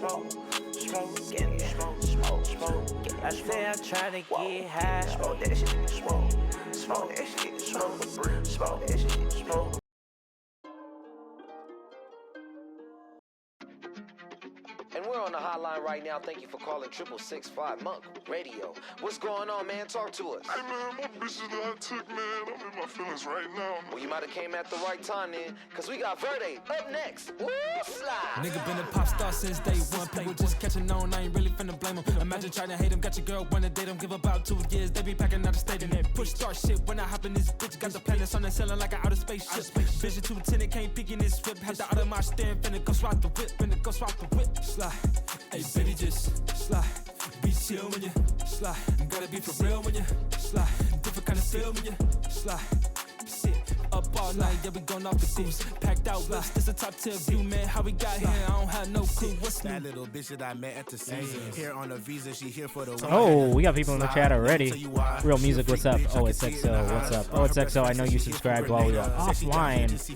smoke, get smoke. I say I try to get high. Smoke that shit, smoke that shit, smoke that shit, smoke. And we're on the hotline right now. Thank you for calling 665 Monk Radio. What's going on, man? Talk to us. Hey, man, my bitches that I took, man, I'm in my feelings right now. Well, you might have came at the right time then, because we got Verde up next. Woo, slide. Nigga been a pop star since day one. People just catching on, I ain't really finna blame them. Imagine trying to hate him, got your girl wanna date him. Give about 2 years, they be packing out the stadium. Push start shit when I hop in this bitch. Got the planets on the ceiling like an outer space ship. Vision 210, can't peek in this whip. Had the out of my stand, finna go swap the whip, finna go swap the whip. Slide. Hey, baby, just slide. Be chill when you slide. Gotta be for real when you slide. Different kind of feel when you slide. Sit up all night, yeah, we going off the goose. Packed out list, this a top tier view, man. How we got here, I don't have no clue. What's that little bitch that I met at the season? Here on a visa, she here for the. Oh, we got people in the chat already. Real music, what's up? Oh, it's XO, what's up? Oh, it's XO. I know you subscribed while we were offline, so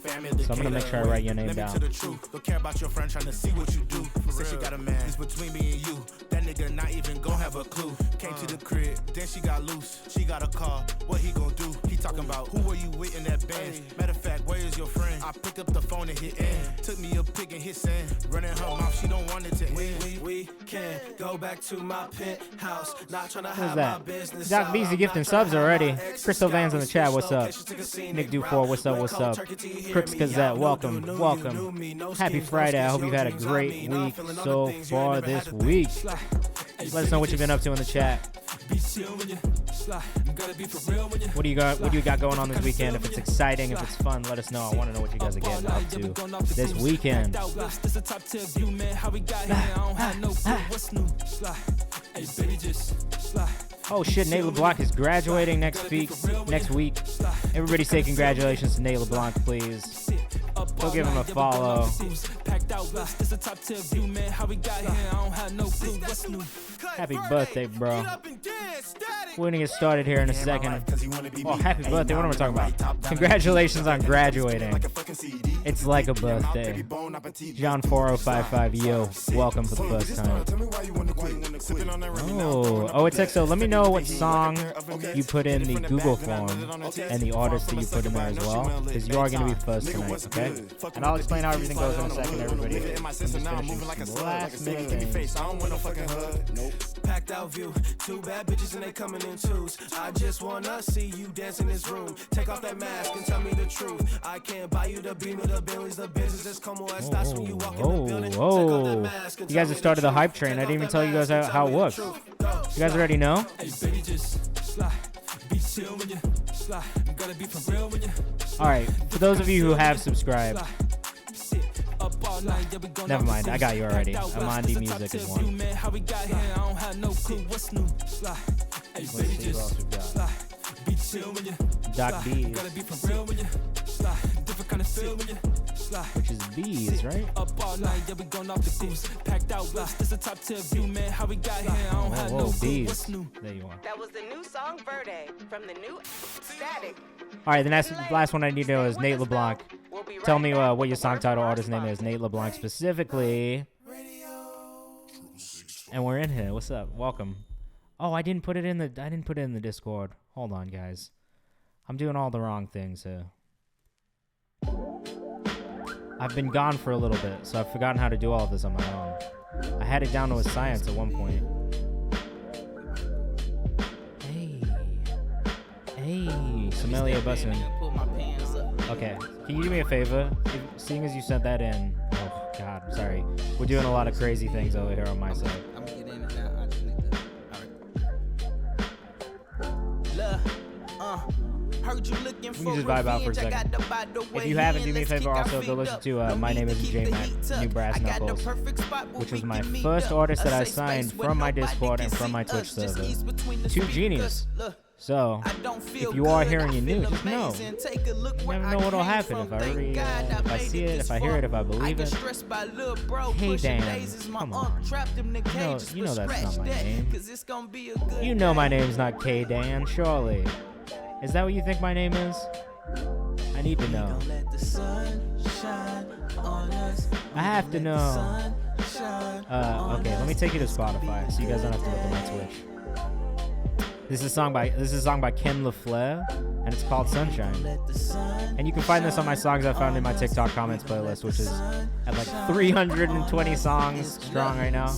I'm gonna make sure I write your name down. Don't care about your friend trying to see what you do. Say she got a man, it's between me and you. That nigga not even gon' have a clue. Came to the crib, then she got loose. She got a car, what he gon' do? He talking about who are you with in that band? Matter of fact, where is your friend? I pick up the phone and hit end. Took me a pic and hit send. Running her mouth, she don't want it to end. We can go back to my penthouse. Not trying to have that? my business. Doc Beezy gifting subs already. Crystal Van's in the chat, what's up? Nick Dufour, what's up, what's up? Crooks Gazette, welcome, welcome. Happy Friday, I hope you've had a great week so far this week. Let us know what you've been up to in the chat. What do you got going on this weekend? If it's exciting, if it's fun, let us know. I want to know what you guys are getting up to this weekend. Oh shit, Nate LeBlanc is graduating next week. Everybody say congratulations to Nate LeBlanc, please. Go give him a follow. Happy birthday, bro. We're gonna get started here in a second. Oh, happy birthday. What am I talking about? Congratulations on graduating. It's like a birthday. John 4055, yo. Welcome for the first time. Oh, it's XO. Let me know what song you put in the Google form and the artist that you put in there as well, because you are going to be first tonight, okay? And I'll explain how everything goes in a second, everybody. I'm just finishing some last minute things. Packed out view, 2 bad bitches and they coming in twos. I just wanna see you dance in this room. Take off that mask and tell me the truth. I can't buy you the beam or the Billies, the business is como estás when you walk in the building. Take off that mask and you guys have started the hype train. I didn't even tell you guys how it works. You guys already know? Alright, for those of you who have subscribed, never mind, I got you already. Amandi Music is one. Let's see who else we got. Doc Bees, which is bees, right? Oh, bees. There you are. That was the new song Verde from the new Static. All right, the last one I need to know is Nate LeBlanc. Tell me what your song title artist name is. Nate LeBlanc specifically. And we're in here. What's up? Welcome. Oh, I didn't put it in the Discord. Hold on, guys. I'm doing all the wrong things here. I've been gone for a little bit, so I've forgotten how to do all of this on my own. I had it down to a science at one point. Hey, Sommelier Bussin. Okay, can you do me a favor? Seeing as you sent that in, oh God, I'm sorry. We're doing a lot of crazy things over here on my side. I'm gonna get in and out. I just need to. Alright. Heard you looking for we can just vibe out for a second. If you haven't, do me a favor also, go listen to My Name Isn't J-Mac, New Brass Knuckles, which was my first artist that I signed from my Discord and from my Twitch server. 2 Genius. So, if you are hearing you new, just know. You never know what'll happen if I see it, if I hear it, if I believe it. Hey Dan, come on. You know that's not my name. You know my name's not K Dan, surely. Is that what you think my name is? I need to know. I have to know. Okay, let me take you to Spotify so you guys don't have to look at my Twitch. This is a song by Ken LaFleur, and it's called Sunshine. And you can find this on my songs I found in my TikTok comments playlist, which is at like 320 songs strong right now.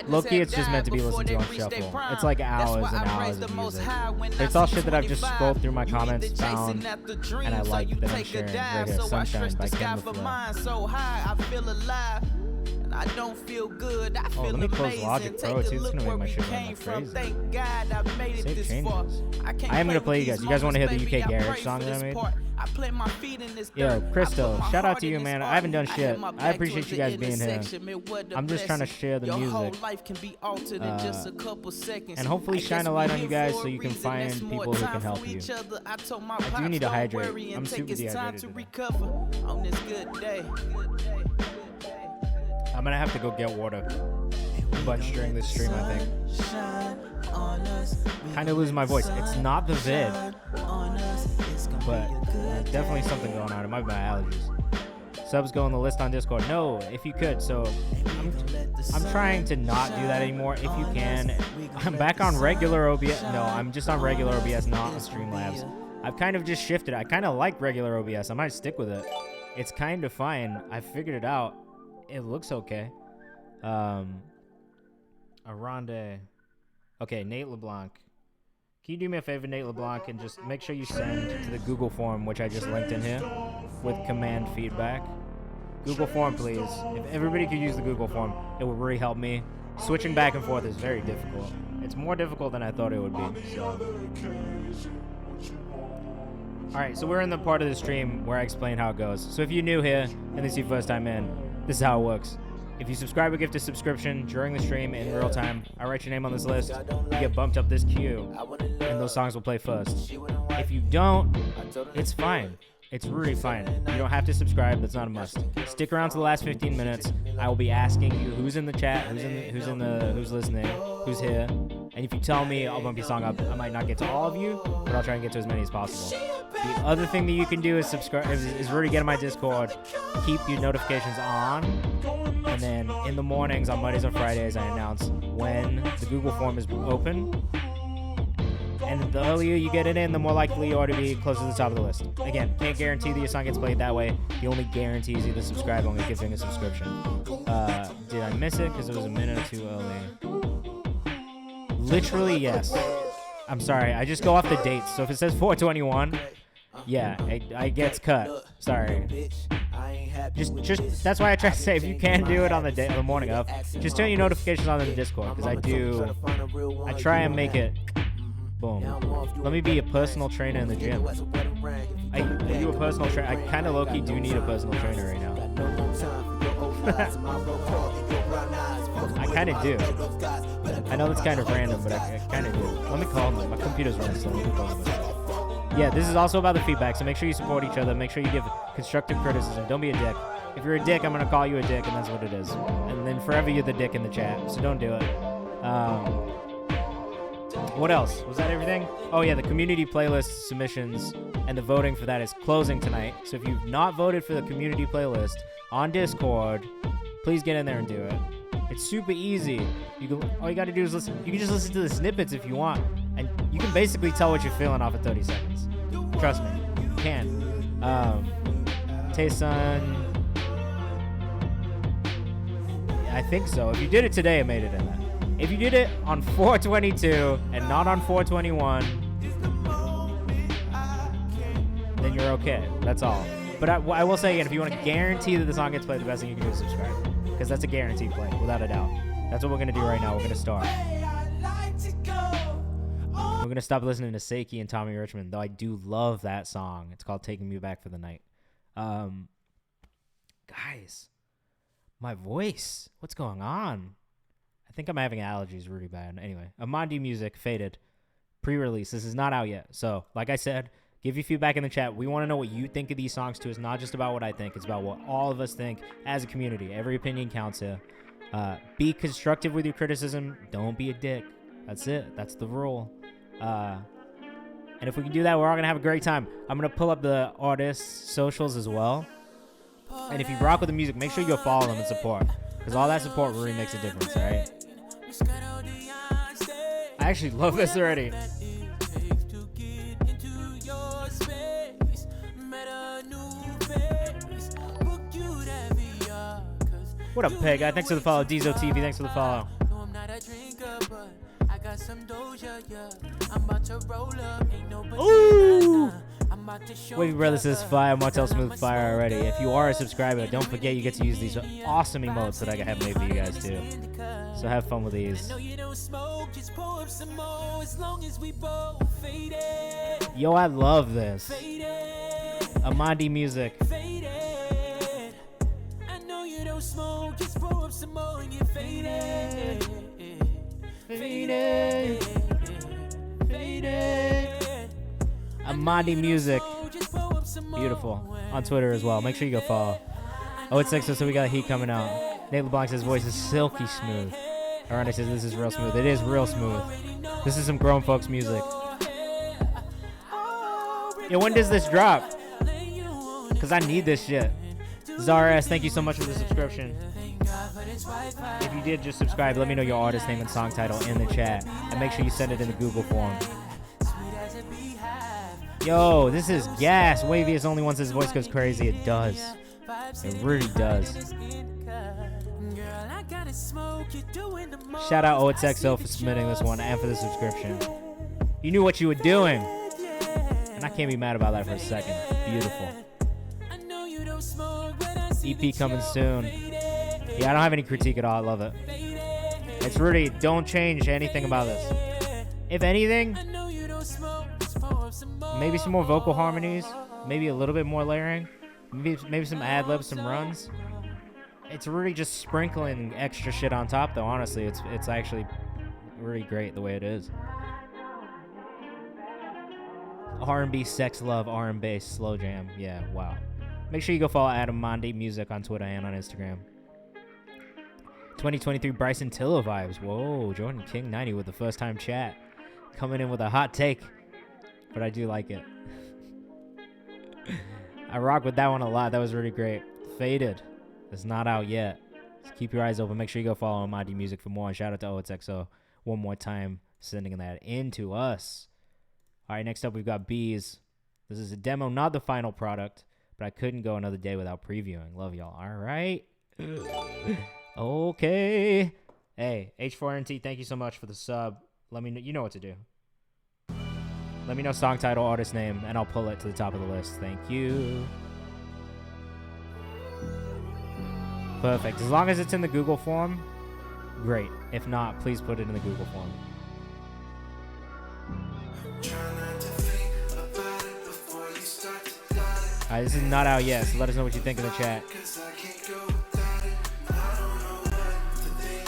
Low-key, it's just meant to be listened to on shuffle. It's like hours and hours of music. But it's all shit that I've just scrolled through my comments, found, and I like that I'm sharing right here. Sunshine by Ken LaFleur. I don't feel good. I feel let me close Logic Pro too. It's gonna make my shit run like crazy. Thank God I made it this far. I am gonna play you guys. You guys want to hear the UK Garage song that I made? Yo, Crystal, shout out to you, man. I haven't done shit. I appreciate you guys being here. I'm just trying to share the music. And hopefully shine a light on you guys so you can find people who can help you. I do need to hydrate. I'm super dehydrated today. I'm gonna have to go get water a bunch during this stream, I think. Kind of losing my voice. It's not the vid, but there's definitely something going on. It might be my allergies. Subs go on the list on Discord. No, if you could. So I'm trying to not do that anymore. If you can, I'm back on regular OBS. No, I'm just on regular OBS, not on Streamlabs. I've kind of just shifted. I kind of like regular OBS. I might stick with it. It's kind of fine. I figured it out. It looks okay. Aronde. Okay, Nate LeBlanc. Can you do me a favor, Nate LeBlanc, and just make sure you send to the Google form, which I just linked in here, with command feedback. Google form, please. If everybody could use the Google form, it would really help me. Switching back and forth is very difficult. It's more difficult than I thought it would be. So. Alright, so we're in the part of the stream where I explain how it goes. So if you're new here, and this is your first time in, this is how it works. If you subscribe or gift a subscription during the stream in real time, I write your name on this list, you get bumped up this queue, and those songs will play first. If you don't, it's fine. It's really fine. You don't have to subscribe. That's not a must. Stick around to the last 15 minutes. I will be asking you who's in the chat, who's listening, who's here. And if you tell me, I'll bump your song up. I might not get to all of you, but I'll try and get to as many as possible. The other thing that you can do is subscribe, is really get in my Discord. Keep your notifications on. And then in the mornings, on Mondays or Fridays, I announce when the Google form is open. And the earlier you get it in, the more likely you are to be close to the top of the list. Again, can't guarantee that your song gets played that way. The only guarantee is either subscribing or giving a subscription. Did I miss it because it was a minute or two early? Literally, yes. I'm sorry. I just go off the dates. So if it says 421, yeah, it gets cut. Sorry. Just that's why I try to say if you can do it on the morning of, just turn your notifications on in the Discord because I try and make it. Boom. Let me be a personal trainer in the gym. Are you a personal trainer? I kind of low-key do need a personal trainer right now. I kind of do. I know that's kind of random, but I kind of do. Let me call them. My computer's running slow. Let me call them. Yeah, this is also about the feedback, so make sure you support each other. Make sure you give constructive criticism. Don't be a dick. If you're a dick, I'm going to call you a dick, and that's what it is. And then forever you're the dick in the chat, so don't do it. What else? Was that everything? Oh, yeah, the community playlist submissions and the voting for that is closing tonight. So if you've not voted for the community playlist on Discord, please get in there and do it. It's super easy. All you got to do is listen. You can just listen to the snippets if you want. And you can basically tell what you're feeling off of 30 seconds. Trust me. You can. Tayson. I think so. If you did it today, it made it in there. If you did it on 422 and not on 421, then you're okay. That's all. But I will say again, if you want to guarantee that the song gets played, the best thing you can do is subscribe. Because that's a guaranteed play, without a doubt. That's what we're going to do right now. We're going to start. We're going to stop listening to Seiki and Tommy Richmond, though I do love that song. It's called Taking Me Back for the Night. Guys, my voice. What's going on? I think I'm having allergies really bad. Anyway, Amandi Music, Faded, pre-release. This is not out yet. So, like I said, give your feedback in the chat. We want to know what you think of these songs, too. It's not just about what I think. It's about what all of us think as a community. Every opinion counts here. Be constructive with your criticism. Don't be a dick. That's it. That's the rule. And if we can do that, we're all going to have a great time. I'm going to pull up the artists' socials as well. And if you rock with the music, make sure you go follow them and support. Because all that support really makes a difference, alright? I actually love this already. What up, Peg? Thanks for the follow. Diesel TV, thanks for the follow. Ooh! Wavy Brother says fire. Martel Smooth fire already. If you are a subscriber, don't forget you get to use these awesome emotes that I have made for you guys too. So have fun with these. Yo, I love this. Amandi music. Smoke, just pour up some more and get faded. Faded. Faded. Amandi music. Beautiful. On Twitter as well. Make sure you go follow. Oh, it's 6, so we got heat coming out. Nate LeBlanc says voice is silky smooth. Aranda says this is real smooth. It is real smooth. This is some grown folks music. Yo, when does this drop? Because I need this shit. Zara S, thank you so much for the subscription. If you did just subscribe, let me know your artist name and song title in the chat. And make sure you send it in the Google form. Yo, this is gas. Wavy is only once his voice goes crazy. It does. It really does. Shout out OXXO for submitting this one and for the subscription. You knew what you were doing. And I can't be mad about that for a second. Beautiful. EP coming soon. Yeah, I don't have any critique at all. I love it. It's really, don't change anything about this. If anything, maybe some more vocal harmonies, maybe a little bit more layering, maybe some ad-libs, some runs. It's really just sprinkling extra shit on top, though. Honestly, it's actually really great the way it is. R&B, sex, love, R&B, slow jam. Yeah, wow. Make sure you go follow Adam Mondi Music on Twitter and on Instagram. 2023 Bryson Tiller vibes. Whoa, Jordan King 90 with the first time chat. Coming in with a hot take. But I do like it. I rock with that one a lot. That was really great. Faded. It's not out yet. So keep your eyes open. Make sure you go follow Mondi Music for more. And shout out to OXXO one more time sending that in to us. All right, next up we've got Bees. This is a demo, not the final product. But I couldn't go another day without previewing. Love y'all. All right. Okay. Hey, H4NT, thank you so much for the sub. Let me know. You know what to do. Let me know song title, artist name, and I'll pull it to the top of the list. Thank you. Perfect. As long as it's in the Google form, great. If not, please put it in the Google form. Alright, this is not out yet, so let us know what you think in the chat.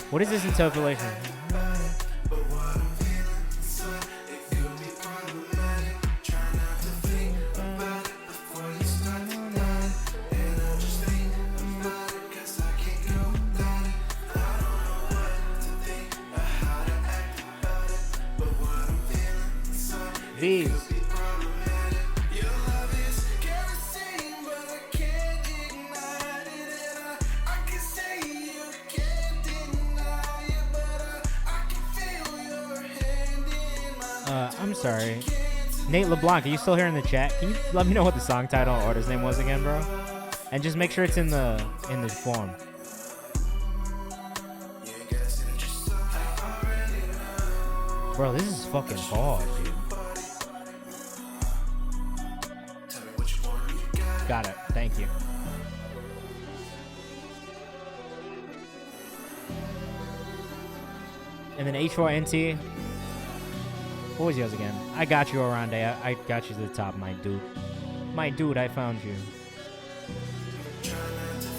What is this interpolation? These. I'm sorry. Nate LeBlanc, are you still here in the chat? Can you let me know what the song title or artist name was again, bro? And just make sure it's in the form. Bro, this is fucking hard, dude. Got it. Thank you. And then H4NT. What was yours again? I got you, Orande. I got you to the top, my dude. My dude, I found you.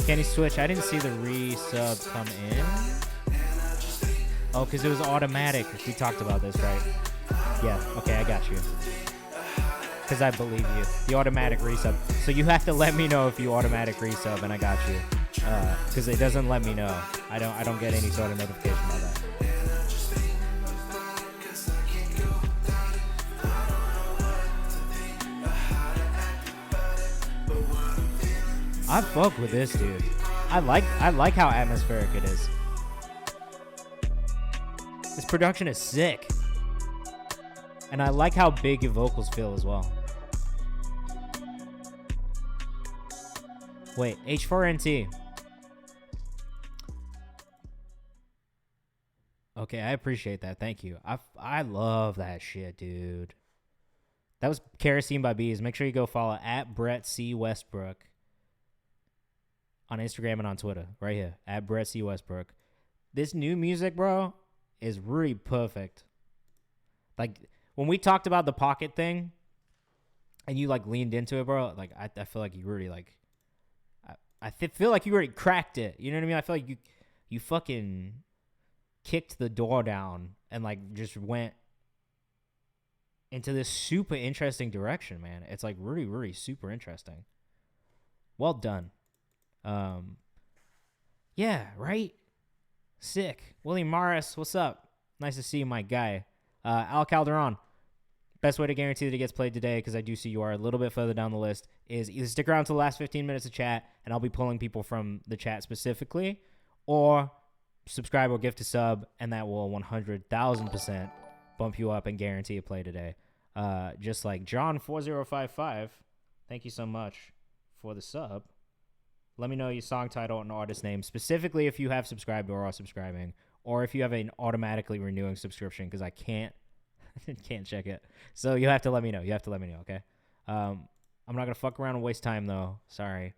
Can you switch? I didn't see the resub come in. Oh, because it was automatic. We talked about this, right? Yeah, okay, I got you. Because I believe you. The automatic resub. So you have to let me know if you automatic resub, and I got you. Because it doesn't let me know. I don't get any sort of notification about that. I fuck with this, dude. I like how atmospheric it is. This production is sick. And I like how big your vocals feel as well. Wait, H4NT. Okay, I appreciate that. Thank you. I love that shit, dude. That was Kerosene by Bees. Make sure you go follow at Brett C. Westbrook on Instagram and on Twitter. Right here. At Brett C. Westbrook. This new music, bro, is really perfect. Like, when we talked about the pocket thing and you, like, leaned into it, bro, like, I feel like you really, like, I feel like you already cracked it. You know what I mean? I feel like you fucking kicked the door down and, like, just went into this super interesting direction, man. It's, like, really, really super interesting. Well done. Yeah, right? Sick. William Morris, what's up? Nice to see you, my guy. Al Calderon. Best way to guarantee that it gets played today, because I do see you are a little bit further down the list, is either stick around to the last 15 minutes of chat, and I'll be pulling people from the chat specifically, or subscribe or gift a sub, and that will 100,000% bump you up and guarantee a play today. Just like John4055, thank you so much for the sub. Let me know your song title and artist name, specifically if you have subscribed or are subscribing, or if you have an automatically renewing subscription, because I can't check it. So you have to let me know. Okay? I'm not going to fuck around and waste time, though. Sorry.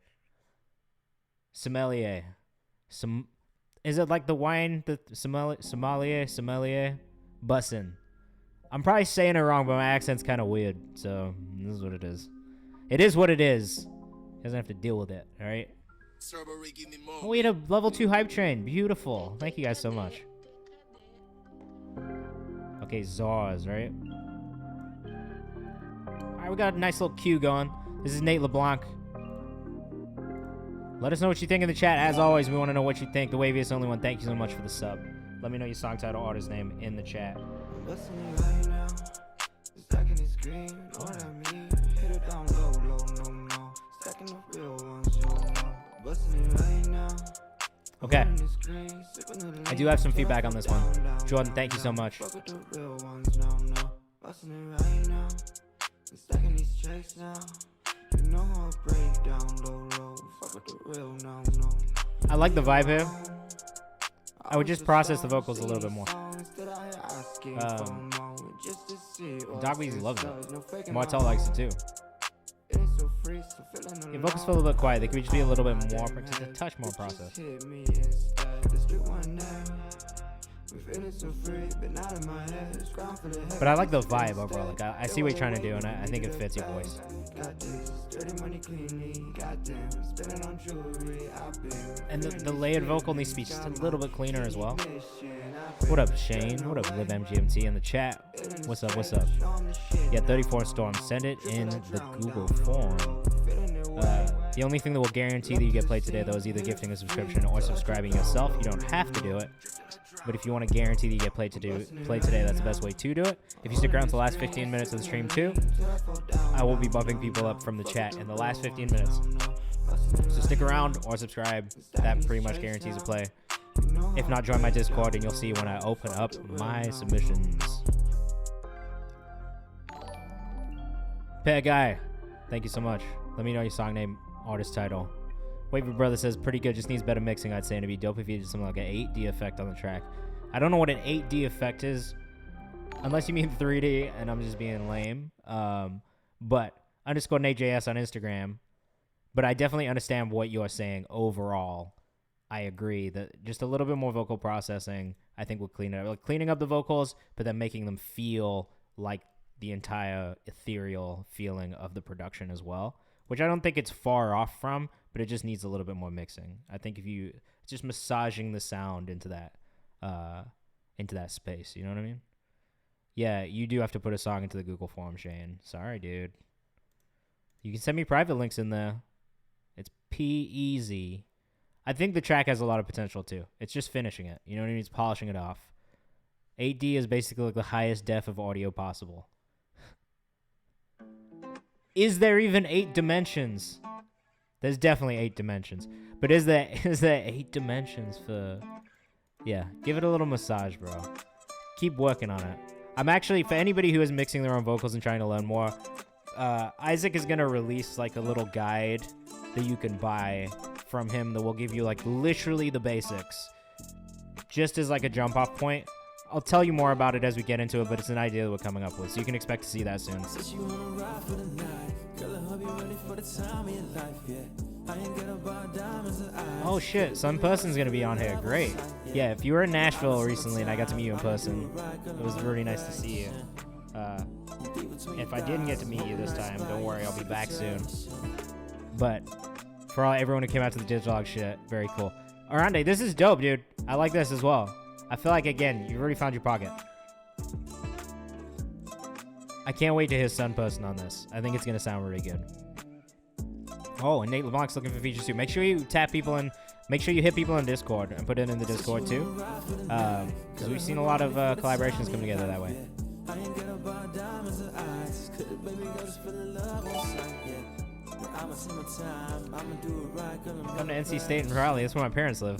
Sommelier. Is it like the wine? The sommelier? Bussin'. I'm probably saying it wrong, but my accent's kind of weird. So this is what it is. It is what it is. Doesn't have to deal with it, all right? Oh, we had a level 2 hype train. Beautiful. Thank you guys so much. Okay, Zars, right? All right, we got a nice little queue going. This is Nate LeBlanc. Let us know what you think in the chat. As always, we want to know what you think. The Waviest Only One, thank you so much for the sub. Let me know your song title, artist name in the chat. Okay. I do have some feedback on this one. Jordan, thank you so much. I like the vibe here. I would just process the vocals a little bit more. Dog Weezy loves it. Martel likes it too. Your vocals feel a little bit quiet. They could just be a little bit more, just a touch more processed. But I like the vibe overall. Like I see what you're trying to do, and I think it fits your voice. And the layered vocal needs to be just a little bit cleaner as well. What up, Shane? What up, LibMGMT in the chat? What's up? What's up? Yeah, 34 Storm. Send it in the Google form. The only thing that will guarantee that you get played today, though, is either gifting a subscription or subscribing yourself. You don't have to do it. But if you want to guarantee that you get played today, that's the best way to do it. If you stick around to the last 15 minutes of the stream too, I will be bumping people up from the chat in the last 15 minutes. So stick around or subscribe. That pretty much guarantees a play. If not, join my Discord and you'll see when I open up my submissions. Pet Guy, thank you so much. Let me know your song name, artist title. Waver Brother says, pretty good, just needs better mixing, I'd say. And it'd be dope if you did something like an 8D effect on the track. I don't know what an 8D effect is, unless you mean 3D, and I'm just being lame. But underscore NateJS on Instagram. But I definitely understand what you're saying overall. I agree that just a little bit more vocal processing, I think, will clean it up. Like cleaning up the vocals, but then making them feel like the entire ethereal feeling of the production as well, which I don't think it's far off from, but it just needs a little bit more mixing. I think if you just massaging the sound into that space, you know what I mean? Yeah, you do have to put a song into the Google form, Shane. Sorry, dude. You can send me private links in there. It's P-easy. I think the track has a lot of potential too. It's just finishing it. You know what I mean? It's polishing it off. 8D is basically like the highest def of audio possible. Is there even 8 dimensions? There's definitely 8 dimensions. But is there 8 dimensions for... Yeah, give it a little massage, bro. Keep working on it. I'm actually, for anybody who is mixing their own vocals and trying to learn more, Isaac is going to release like a little guide that you can buy from him that will give you like literally the basics. Just as like a jump off point. I'll tell you more about it as we get into it, but it's an idea that we're coming up with, so you can expect to see that soon. Oh shit, some person's gonna be on here. Great. Yeah, if you were in Nashville recently and I got to meet you in person, it was really nice to see you. If I didn't get to meet you this time, don't worry, I'll be back soon. But for everyone who came out to the Digilog shit, very cool. Arande, this is dope, dude. I like this as well. I feel like, again, you've already found your pocket. I can't wait to hear Sun Person on this. I think it's going to sound really good. Oh, and Nate LeBlanc's looking for features too. Make sure you tap people in. Make sure you hit people in Discord and put it in the Discord too. Because we've seen a lot of collaborations come together that way. Come to NC State and Raleigh. That's where my parents live.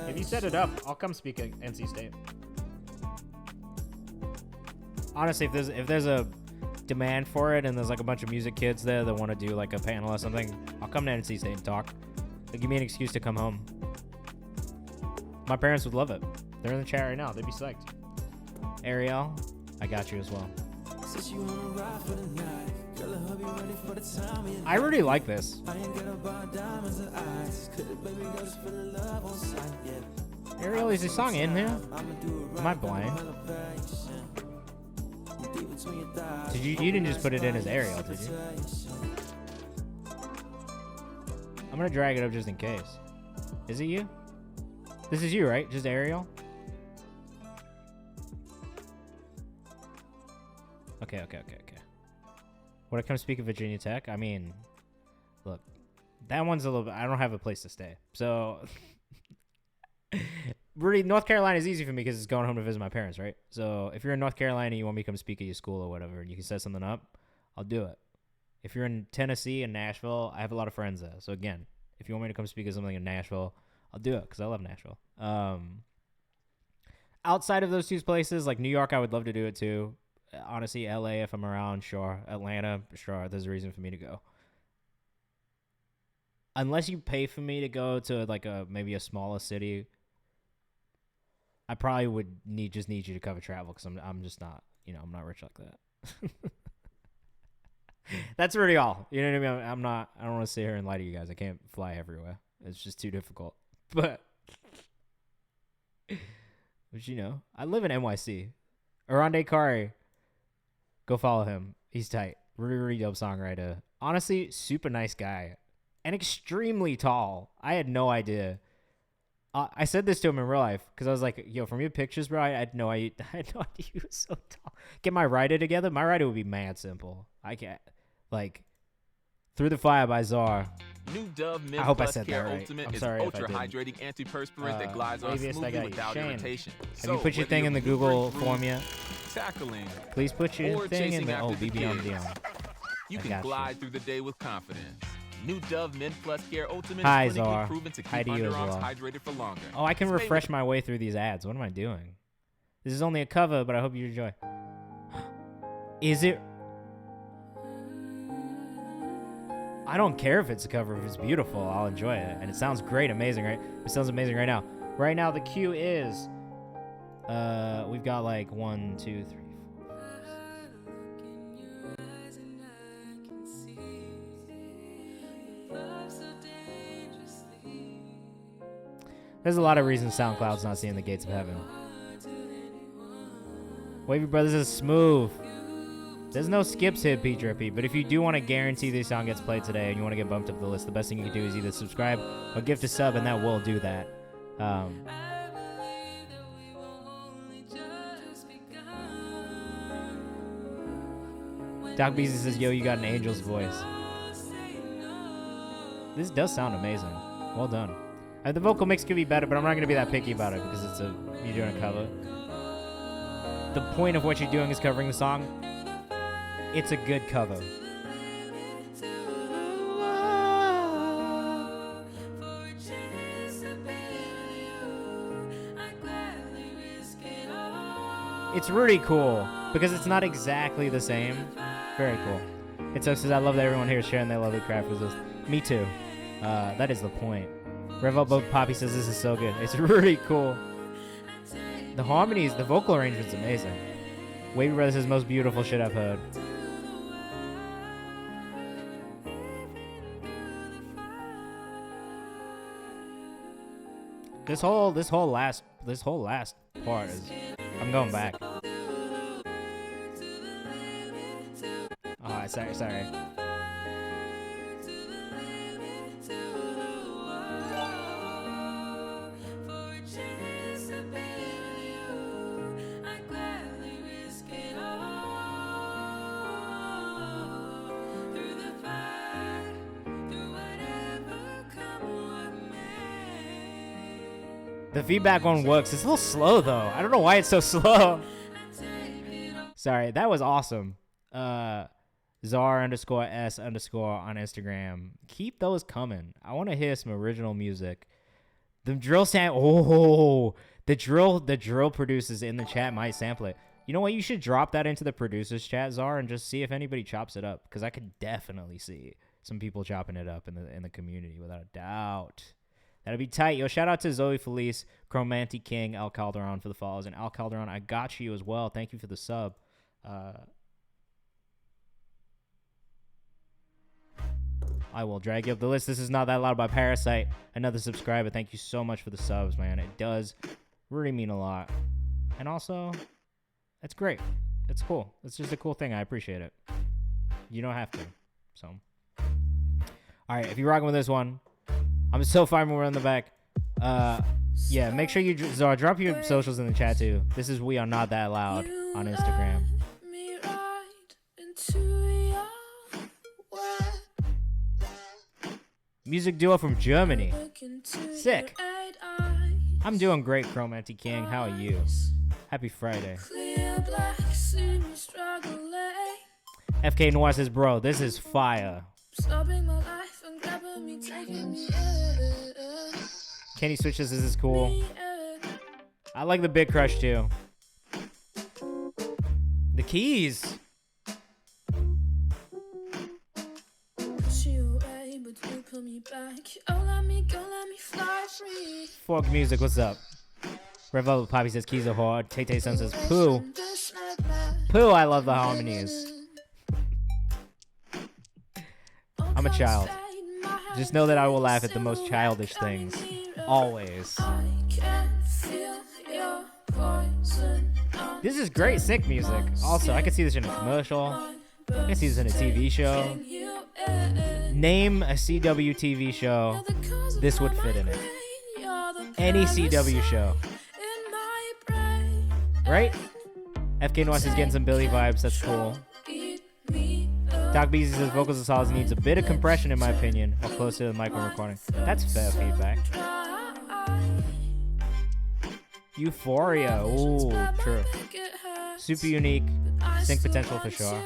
If you set it up, I'll come speak at NC State. Honestly, if there's a demand for it and there's like a bunch of music kids there that want to do like a panel or something, I'll come to NC State and talk. Like, give me an excuse to come home. My parents would love it. They're in the chat right now. They'd be psyched. Ariel, I got you as well. I really like this. Ariel, is the song in there? Am I blind? You didn't just put it in as Ariel, did you? I'm gonna drag it up just in case. Is it you? This is you, right? Just Ariel? Okay. When it comes to speak of Virginia Tech, I mean, look, that one's a little bit, I don't have a place to stay. So, really, North Carolina is easy for me because it's going home to visit my parents, right? So, if you're in North Carolina and you want me to come speak at your school or whatever, and you can set something up, I'll do it. If you're in Tennessee and Nashville, I have a lot of friends there. So, again, if you want me to come speak at something in Nashville, I'll do it because I love Nashville. Outside of those two places, like New York, I would love to do it too. Honestly, LA, if I'm around, sure. Atlanta, sure. There's a reason for me to go. Unless you pay for me to go to like maybe a smaller city, I probably would just need you to cover travel because I'm just not, I'm not rich like that. That's really all. You know what I mean? I don't want to sit here and lie to you guys. I can't fly everywhere. It's just too difficult. But I live in NYC. Arande Kari. Go follow him. He's tight. Really, really dope songwriter. Honestly, super nice guy. And extremely tall. I had no idea. I said this to him in real life because I was like, yo, from your pictures, bro, I had no idea he was so tall. Get my writer together. My writer would be mad simple. I can't. Like, Through the Fire by Czar. New Dove Mint I hope I Plus said Care that right. Ultimate I'm is sorry ultra hydrating antiperspirant that glides on Avius, smoothly without Shane, irritation. Have you put your thing in the Google form yet? Tackling. Please put your thing in the BB on Dion. You can glide through the day with confidence. New Dove Mint Plus Care Ultimate Hi, is clinically Czar. proven to keep Hi to you as underarms well. hydrated for longer. Oh, I can refresh my way through these ads. What am I doing? This is only a cover, but I hope you enjoy. Is it? I don't care if it's a cover. If it's beautiful, I'll enjoy it. And it sounds great, amazing, right? It sounds amazing right now. Right now, the queue is... we've got like 1, 2, 3, 4, 5, 6. There's a lot of reasons SoundCloud's not seeing the gates of heaven. Wavy Brothers is smooth. There's no skips here, P Drippy, but if you do want to guarantee this song gets played today and you want to get bumped up the list, the best thing you can do is either subscribe or gift a sub, and that will do that. Doc Beasley says, yo, you got an angel's voice. This does sound amazing. Well done. The vocal mix could be better, but I'm not going to be that picky about it because you're doing a cover. The point of what you're doing is covering the song. It's a good cover. It's really cool because it's not exactly the same. Very cool. It sucks because I love that everyone here is sharing their lovely craft with us. Me too. That is the point. Rev Up Poppy says this is so good. It's really cool. The harmonies, the vocal arrangement's amazing. Wavy Brothers says most beautiful shit I've heard. This whole last part is, I'm going back. Oh, sorry. The feedback on works. It's a little slow though. I don't know why it's so slow. Sorry, that was awesome. Czar_S_ on Instagram. Keep those coming. I want to hear some original music. The drill the drill producers in the chat might sample it. You know what? You should drop that into the producers chat, Czar, and just see if anybody chops it up. Because I could definitely see some people chopping it up in the community without a doubt. That'd be tight. Yo, shout out to Zoe Felice, Chromanti King, Al Calderon for the follows. And Al Calderon, I got you as well. Thank you for the sub. I will drag you up the list. This is Not That Loud by Parasite. Another subscriber. Thank you so much for the subs, man. It does really mean a lot. And also, it's great. It's cool. It's just a cool thing. I appreciate it. You don't have to. So, all right. If you're rocking with this one, I'm so far more on the back. Yeah, make sure you drop your socials in the chat too. This is We Are Not That Loud on Instagram. Music duo from Germany. Sick. I'm doing great, Chromanti King. How are you? Happy Friday. FK Noir says, bro, this is fire. Kenny switches. This is cool. I like the Big Crush too. The keys. Fork Music, what's up? Revel Poppy says keys are hard. Tay Tay Sun says poo. Poo, I love the harmonies. I'm a child. Just know that I will laugh at the most childish things. Always. This is great sick music. Also, I could see this in a commercial. I could see this in a TV show. Name a CW TV show. This would fit in it. Any CW show. Right? FK Noise is getting some Billy vibes. That's cool. Doc Beezy says vocals and solids needs a bit of compression in my opinion, or close to the mic when recording. That's fair feedback. Euphoria. Ooh, true. Super unique. Sync potential for sure.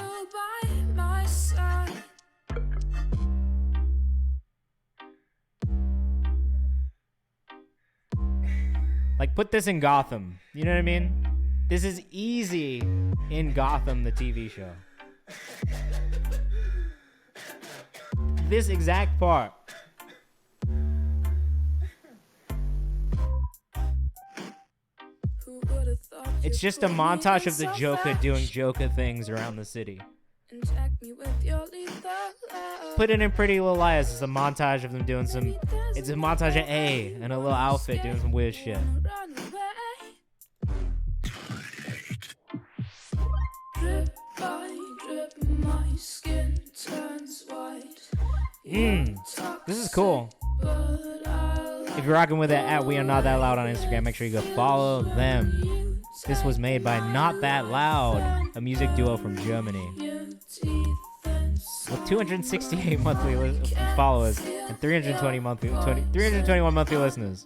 Like, put this in Gotham. You know what I mean? This is easy in Gotham, the TV show. This exact part. It's just a montage of the Joker doing Joker things around the city. Put it in Pretty Little Liars. It's a montage of them doing some... It's a montage of A in a little outfit doing some weird shit. This is cool. If you're rocking with it at We Are Not That Loud on Instagram, make sure you go follow them. This was made by Not That Loud, a music duo from Germany. With 268 monthly followers and 321 monthly listeners.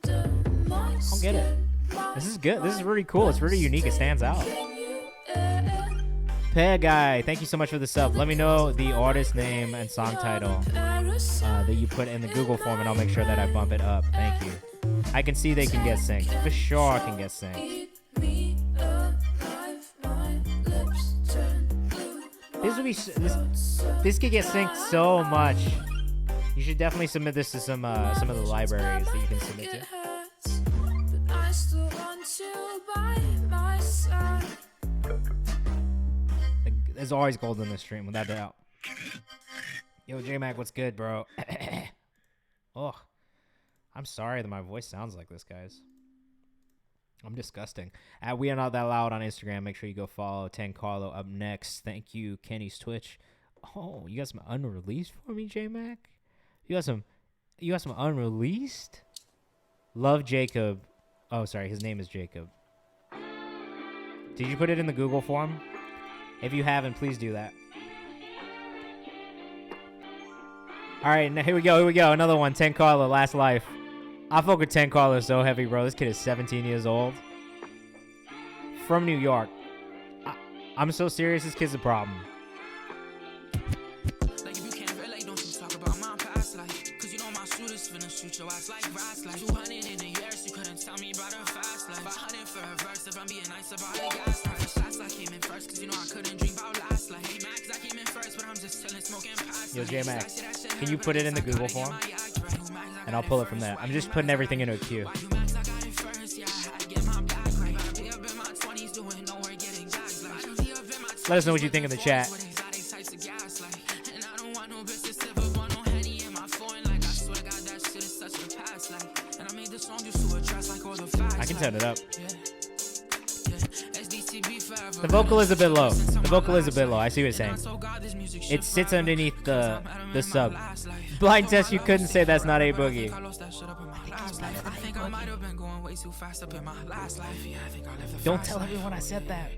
I'll get it. This is good. This is really cool. It's really unique. It stands out. Pear Guy, thank you so much for the sub. Let me know the artist name and song title that you put in the Google form, and I'll make sure that I bump it up. Thank you. I can see they can get synced. For sure I can get synced. This would be this could get synced so much. You should definitely submit this to some of the libraries that you can submit to. There's always gold in this stream, without doubt. Yo, J-Mac, what's good, bro? Oh, I'm sorry that my voice sounds like this, guys. I'm disgusting. We Are Not That Loud on Instagram. Make sure you go follow. 10 Carlo up next. Thank you, Kenny's Twitch. Oh, you got some unreleased for me, J-Mac? You got some unreleased? Love Jacob. Oh, sorry, his name is Jacob. Did you put it in the Google form? If you haven't, please do that. All right, now here we go. Another one. 10 Carlo, Last Life. I fuck with 10 Carlo so heavy, bro. This kid is 17 years old. From New York. I'm so serious, this kid's a problem. Like if you can't relate, don't you talk about my past life. Cause you know my shooters finna shoot your ass like rats. Like 200 in a year, you couldn't tell me about her fast life. 500 for a verse, if I'm being nice about the gas price. Shots like came in first, cause you know I couldn't dream about last life. Hey, Max, I came in first, but I'm just chilling, smoking past. Yo, J-Mac, can you put it in the Google form? And I'll pull it from there. I'm just putting everything into a queue. Let us know what you think in the chat. I can turn it up. The vocal is a bit low. I see what you're saying. It sits underneath the sub. Blind test, you couldn't say that's not a boogie. Don't tell everyone I said that.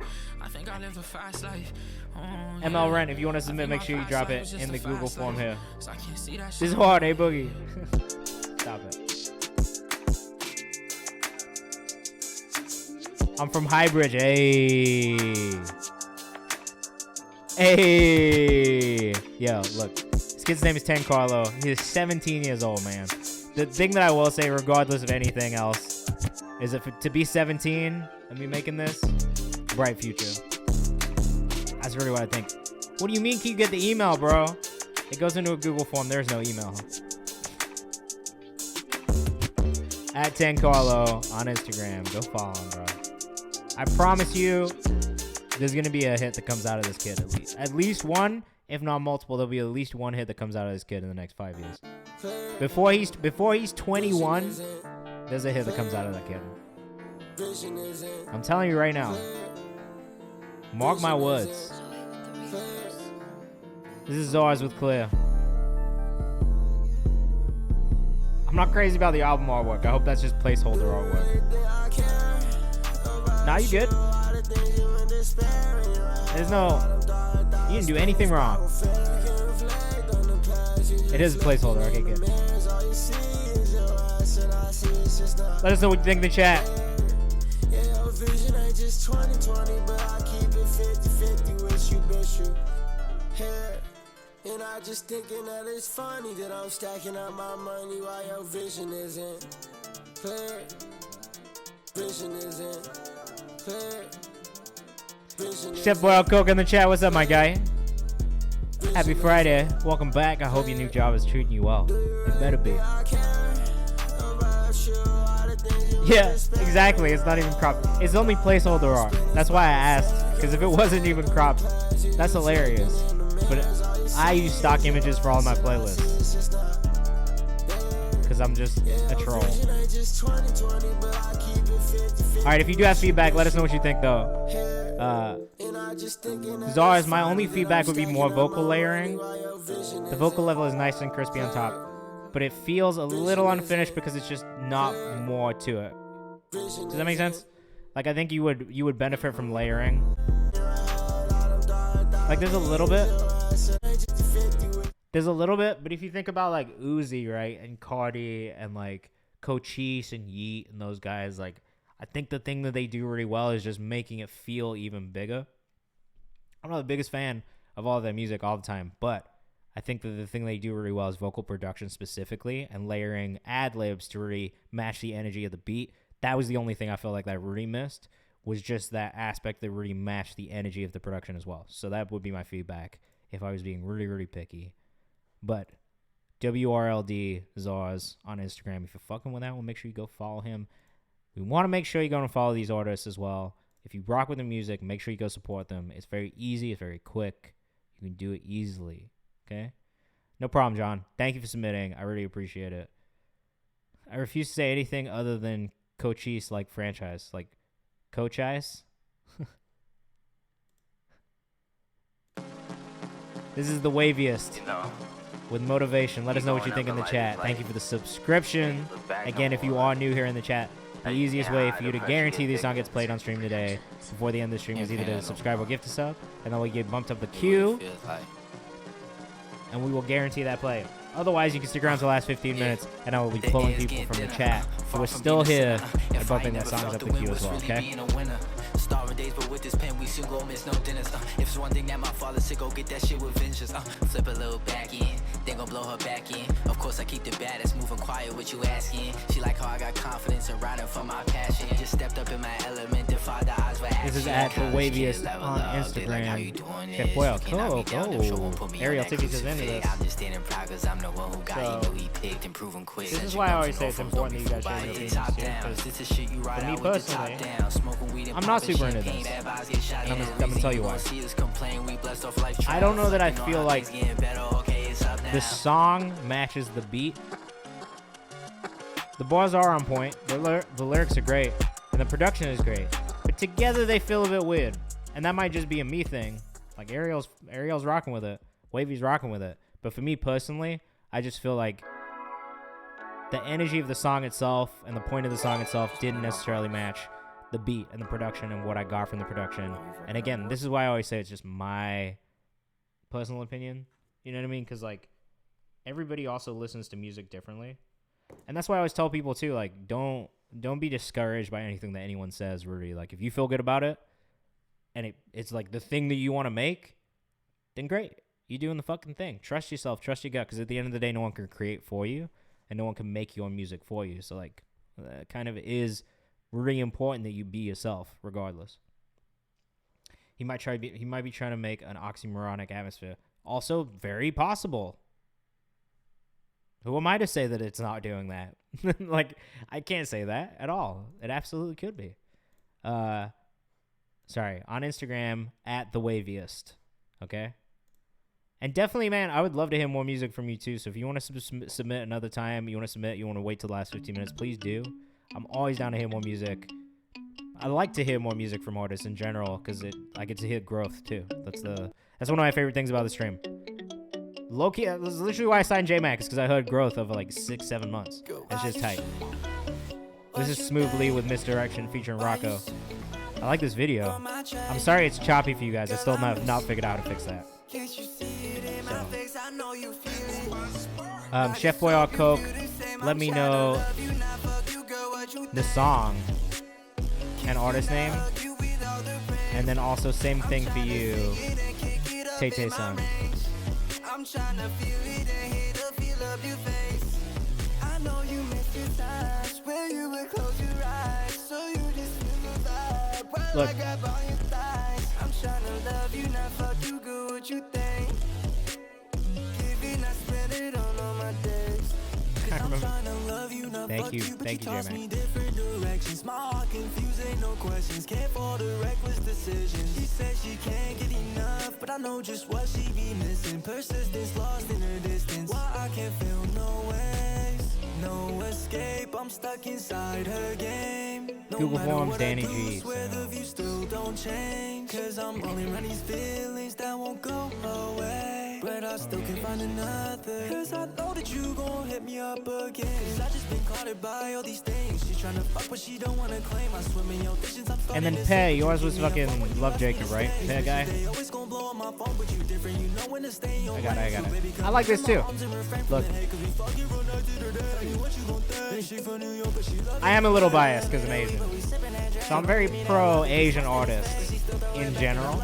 ML Rent, if you want to submit, make sure you drop it in the Google form here. This is hard, a boogie. Stop it. I'm from Highbridge. Hey. Yo, look. This kid's name is 10 Carlo. He's 17 years old, man. The thing that I will say, regardless of anything else, is that to be 17 and be making this, bright future. That's really what I think. What do you mean, can you get the email, bro? It goes into a Google form. There's no email. At 10 Carlo on Instagram. Go follow him, bro. I promise you, there's going to be a hit that comes out of this kid at least. At least one, if not multiple, there'll be at least one hit that comes out of this kid in the next 5 years. Before he's 21, there's a hit that comes out of that kid. I'm telling you right now. Mark my words. This is Czars with Clear. I'm not crazy about the album artwork. I hope that's just placeholder artwork. Nah, you good. There's no... You didn't do anything wrong. It is a placeholder. Okay, good. Let us know what you think in the chat. And I just thinking that it's funny that I'm stacking up my money while your vision isn't clear. Vision isn't clear. Chef Boyle Coke in the chat. What's up, my guy? Happy Friday. Welcome back. I hope your new job is treating you well. It better be. Yeah, exactly. It's not even cropped. It's only placeholder art. That's why I asked. Because if it wasn't even cropped, that's hilarious. But I use stock images for all my playlists. Because I'm just a troll. Alright, if you do have feedback, let us know what you think, though. Czars, my only feedback would be more vocal layering. The vocal level is nice and crispy on top. But it feels a little unfinished because it's just not more to it. Does that make sense? Like, I think you would benefit from layering. Like, there's a little bit. But if you think about, like, Uzi, right, and Cardi, and, like, Cochise and Yeet and those guys, like, I think the thing that they do really well is just making it feel even bigger. I'm not the biggest fan of all of their music all the time, but I think that the thing they do really well is vocal production specifically and layering ad-libs to really match the energy of the beat. That was the only thing I felt like that I really missed was just that aspect that really matched the energy of the production as well. So that would be my feedback if I was being really, really picky. But WRLD Zars on Instagram. If you're fucking with that one, make sure you go follow him. We want to make sure you're going to follow these artists as well. If you rock with the music, make sure you go support them. It's very easy. It's very quick. You can do it easily. Okay? No problem, John. Thank you for submitting. I really appreciate it. I refuse to say anything other than Cochise like franchise. Like Cochise. This is the waviest. You know, with motivation. Let us know what you think in the chat. Thank you for the subscription. Again, if you are new here in the chat, the easiest way for you to guarantee this song gets played on stream today before the end of the stream is either to subscribe or gift a sub, and then we get bumped up the queue, and we will guarantee that play. Otherwise, you can stick around to the last 15 minutes, and I will be pulling people from the chat who are still here and bumping their songs up the queue as well, okay? Starving days, but with this pen, we soon go miss no dinners. If it's one thing that my father said, go get that shit with vengeance. Flip a little back in, then gon' blow her back in. Of course, I keep the baddest, moving quiet, what you asking. She like how I got confidence and riding for my passion. Just stepped up in my element, defied the odds for action. This is at the waviest on Instagram. Chef Boyle, cool. Ariel took you to the end of this. I'm just standing proud cause I'm the one who got he picked and proven quick. This is why I always say it's important that you guys share your opinions. For me personally, I'm not super into this. And I'm gonna tell you why. I don't know that I feel like the song matches the beat. The bars are on point, the lyrics are great, and the production is great. But together they feel a bit weird. And that might just be a me thing. Like Ariel's rocking with it. Wavy's rocking with it. But for me personally, I just feel like the energy of the song itself and the point of the song itself didn't necessarily match the beat and the production and what I got from the production. And again, this is why I always say it's just my personal opinion. You know what I mean? Because like everybody also listens to music differently. And that's why I always tell people too, like, don't be discouraged by anything that anyone says, really. Like, if you feel good about it and it's like the thing that you want to make, then great. You're doing the fucking thing. Trust yourself, trust your gut, because at the end of the day, no one can create for you and no one can make your music for you. So like, kind of is really important that you be yourself regardless. He might be trying to make an oxymoronic atmosphere. Also very possible. Who am I to say that it's not doing that? Like, I can't say that at all. It absolutely could be. Sorry, on Instagram at the waviest. Okay? And definitely, man, I would love to hear more music from you too. So if you want to submit another time, you want to wait till the last 15 minutes, please do. I'm always down to hear more music. I like to hear more music from artists in general because I get to hear growth too. That's one of my favorite things about the stream. Low-key, that's literally why I signed J-Mac, is because I heard growth over like 6-7 months. It's just tight. This is Smooth Lee with Misdirection featuring Rocco. I like this video. I'm sorry it's choppy for you guys. I still have not figured out how to fix that. So. Chef Boy or Coke, let me know the song and artist name. And then also same thing for you, Tay-Tay Son. I'm trying to feel it and hit the feel of your face. I know you miss your times where you would close your eyes, so you just feel the vibe while I grab on your thighs. I'm trying to love you, not fuck you, good what you think. Give it, not spend it on my days. I'm trying to love you, not fuck you, but you toss me different directions. My heart confused, ain't no questions. Can't fall to reckless decisions. She says she can't get enough, but I know just what she be missing. Persistence lost in her distance. Why I can't feel no ways, no escape. I'm stuck inside her game. No Google Forms, Danny G. Swear the view still don't change. Cause I'm only around these feelings that won't go away. But I still can't find another. Cause I know that you gon' hit me up again. Cause I just been caught by all these things. She tryna fuck but she don't wanna claim. I swim in your visions. And then Pay, yours was fucking Love Jacob, right? Pay guy? I got it. I like this too. Look. I am a little biased because I'm Asian. So I'm very pro Asian artists in general.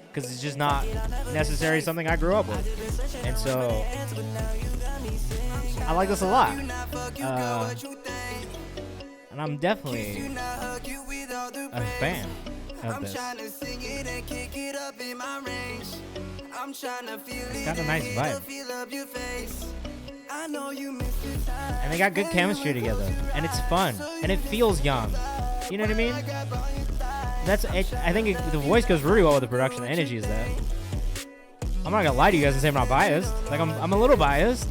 Because it's just not necessarily something I grew up with. And so I like this a lot. And I'm definitely a fan of this. It's got a nice vibe. And they got good chemistry together. And it's fun. And it feels young. You know what I mean? I think the voice goes really well with the production. The energy is there. I'm not gonna lie to you guys and say I'm not biased. Like, I'm a little biased.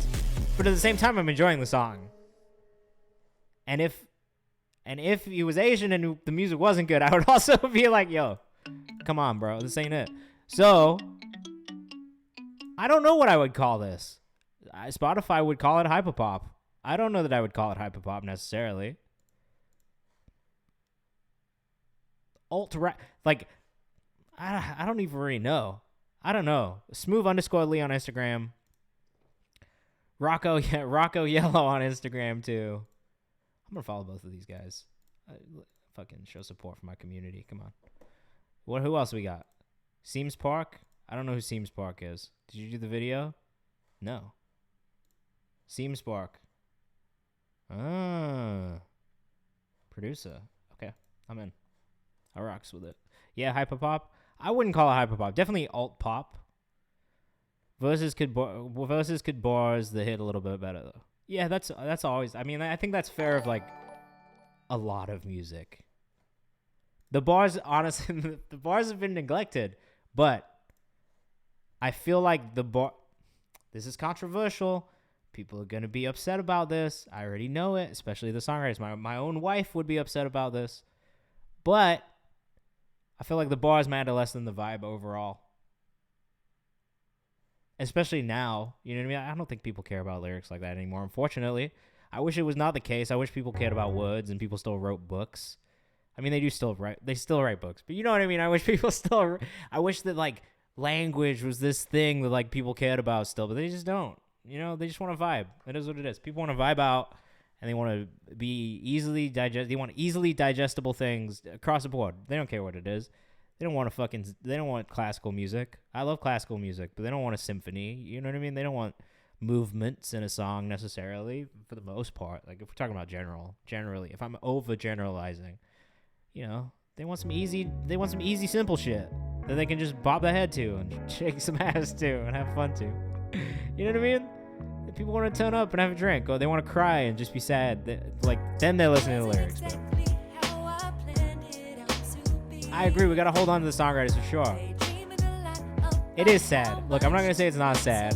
But at the same time, I'm enjoying the song. And if he was Asian and the music wasn't good, I would also be like, yo, come on, bro. This ain't it. So, I don't know what I would call this. Spotify would call it hyperpop. I don't know that I would call it hyperpop necessarily. Alt-rap, like, I don't even really know. I don't know. Smooth_Lee on Instagram. Rocco Yellow on Instagram too. I'm gonna follow both of these guys. Fucking show support for my community. Come on. Who else we got? Seams Park. I don't know who Seams Park is. Did you do the video? No. Seams Park. Producer. Okay, I'm in. I rocks with it. Yeah, hyperpop. I wouldn't call it hyperpop. Definitely alt pop. Versus could bars the hit a little bit better though. Yeah, that's always. I mean, I think that's fair of like a lot of music. The bars, honestly, the bars have been neglected, but I feel like this is controversial. People are gonna be upset about this. I already know it, especially the songwriters. My own wife would be upset about this, but I feel like the bars matter less than the vibe overall. Especially now, you know what I mean? I don't think people care about lyrics like that anymore, unfortunately. I wish it was not the case. I wish people cared about words and people still wrote books. I mean, they still write books, but you know what I mean? I wish that like language was this thing that like people cared about still, but they just don't. You know, they just want to vibe. It is what it is. People want to vibe out and they want to be they want easily digestible things across the board. They don't care what it is. They don't want classical music. I love classical music, but they don't want a symphony. You know what I mean? They don't want movements in a song necessarily, for the most part. Like, if we're talking about generally, if I'm overgeneralizing, you know, they want some easy, simple shit that they can just bob their head to and shake some ass to and have fun to. You know what I mean? If people want to turn up and have a drink, or they want to cry and just be sad, then they're listening to the lyrics. But I agree. We got to hold on to the songwriters for sure. It is sad. Look, I'm not going to say it's not sad,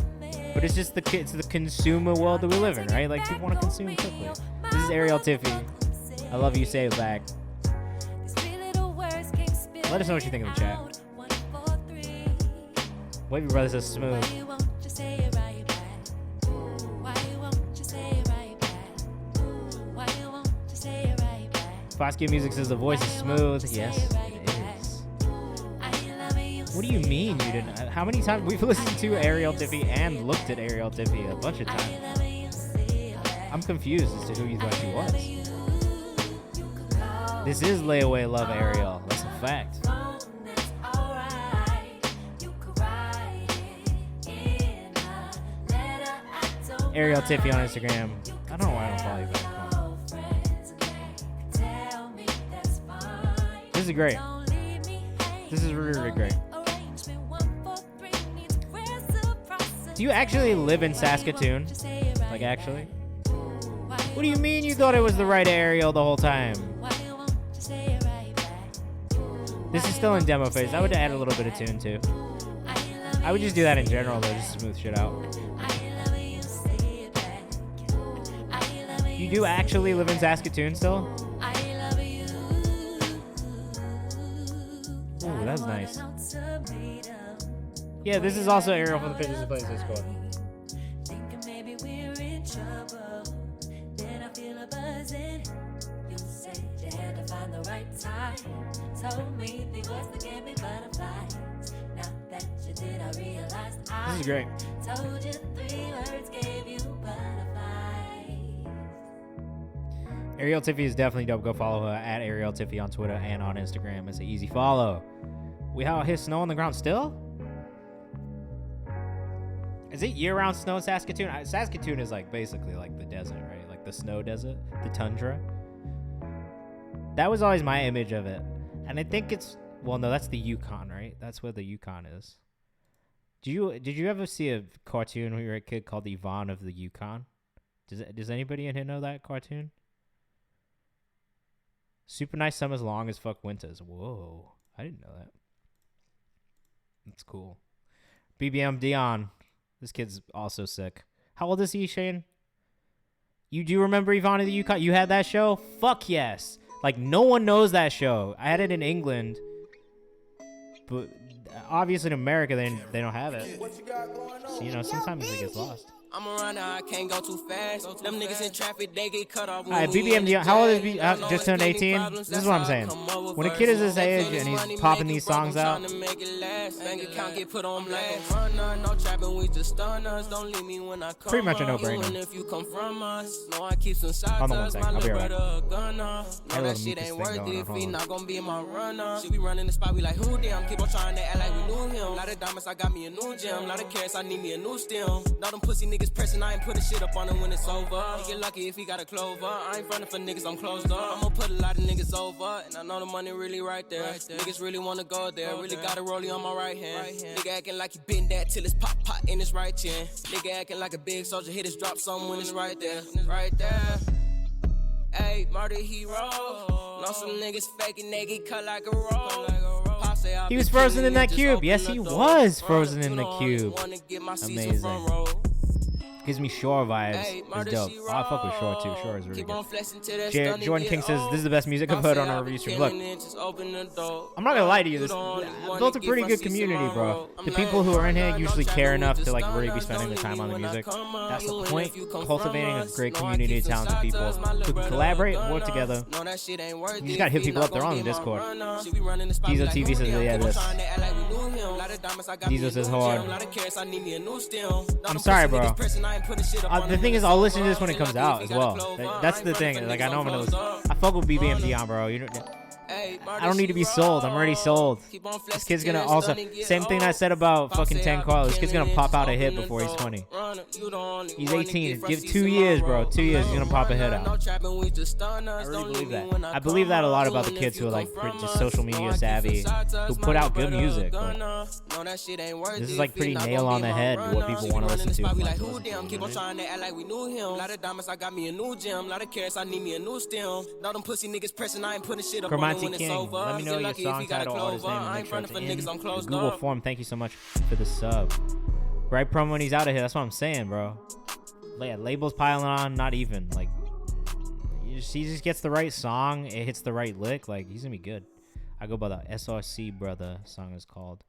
but it's just it's the consumer world that we live in, right? Like, people want to consume quickly. This is Ariel Tiffy. I love you, say it back. Let us know what you think in the chat. Wavy Brothers is smooth. Fosky Music says the voice is smooth. Yes, it is. What do you mean you didn't? How many times we've listened to Ariel Tiffy and looked at Ariel Tiffy a bunch of times? I'm confused as to who you thought she was. This is Layaway Love Ariel. That's a fact. Ariel Tiffy on Instagram. I don't know why I don't follow you back. This is great. This is really, really great. Do you actually live in Saskatoon? Like, actually? What do you mean you thought it was the right Ariel the whole time? This is still in demo phase. I would add a little bit of tune too. I would just do that in general though, just to smooth shit out. You do actually live in Saskatoon still? Ooh, that's nice. Yeah, this is also Ariel from the Pitches and Plays Discord. This is great. Ariel Tiffy is definitely dope. Go follow her at Ariel Tiffy on Twitter and on Instagram. It's an easy follow. We out here snow on the ground still? Is it year-round snow in Saskatoon? Saskatoon is like basically like the desert, right? Like the snow desert, the tundra. That was always my image of it. And I think it's, well, no, that's the Yukon, right? That's where the Yukon is. Did you ever see a cartoon when you were a kid called Yvonne of the Yukon? Does anybody in here know that cartoon? Super nice summers, long as fuck winters. Whoa, I didn't know that. That's cool. BBM Dion. This kid's also sick. How old is he, Shane? You do remember Yvonne of the Yukon? You had that show? Fuck yes. Like, no one knows that show. I had it in England. But obviously in America, they don't have it. So, you know, sometimes it gets lost. I'm a runner, I can't go too fast. Them niggas in traffic, they get cut off. Alright, BBMD, how old is B? Just turned 18? This is what I'm saying. When a kid is this age and he's popping these songs out, pretty much a no-brainer. Hold on one second, I'll be right back. I have a little meet this thing going on. She be running the spot, we like, who damn? Keep on trying to act like we knew him. Lot of diamonds, I got me a new gem. Lot of carrots, I need me a new stem. Now them pussy niggas pressing, I ain't put a shit up on him when it's over. He get lucky if he got a clover. I ain't frontin' for niggas, I'm closed up. I'ma put a lot of niggas over, and I know the money really right there. Niggas really wanna go there. Really got a rollie on my right hand. Nigga acting like he been that till it's pop in his right chin. Nigga acting like a big soldier, hit his drop something when it's right there. Right there. Hey, murder hero. Know some niggas faking, they get cut like a roll. He was frozen in that cube. Yes, he was frozen in the cube. Amazing. Gives me Shore vibes. It's dope. Oh, I fuck with Shore too. Shore is really good. Jordan King says, this is the best music I've heard on a review stream. Look, I'm not gonna lie to you. I built a pretty good community, bro. The people who are in here usually care enough to like really be spending their time on the music. That's the point. Cultivating a great community of talented people who can collaborate and work together. You just gotta hit people up. They're on the Discord. Diesel TV says, yeah, this. Diesel says hard. I'm sorry, bro. The thing is, I'll listen to this when it comes out as well. That's the thing. Like, I know I'm gonna listen. I fuck with BBM Dion, bro. You know, I don't need to be sold. I'm already sold. This kid's gonna also, same thing I said about fucking 10 Carl. This kid's gonna pop out a hit before he's 20. He's 18. Give 2 years, bro. 2 years, he's gonna pop a hit out. I really believe that. I believe that a lot about the kids who are like just social media savvy, who put out good music. Like, this is like pretty nail on the head what people want to listen to. Like, keep on trying to act like we knew him. Lot of diamonds, I got me a new gem. Lot of carrots, I need me a new stem. Now them pussy niggas pressing, I ain't putting shit up on when it's over. Let me know your song title, artist name, and make sure it's in the Google form. Thank you so much for the sub. Right promo when he's out of here. That's what I'm saying, bro. Yeah, labels piling on, not even. Like, he just gets the right song. It hits the right lick. Like, he's gonna be good. I go by the SRC, brother. Song is called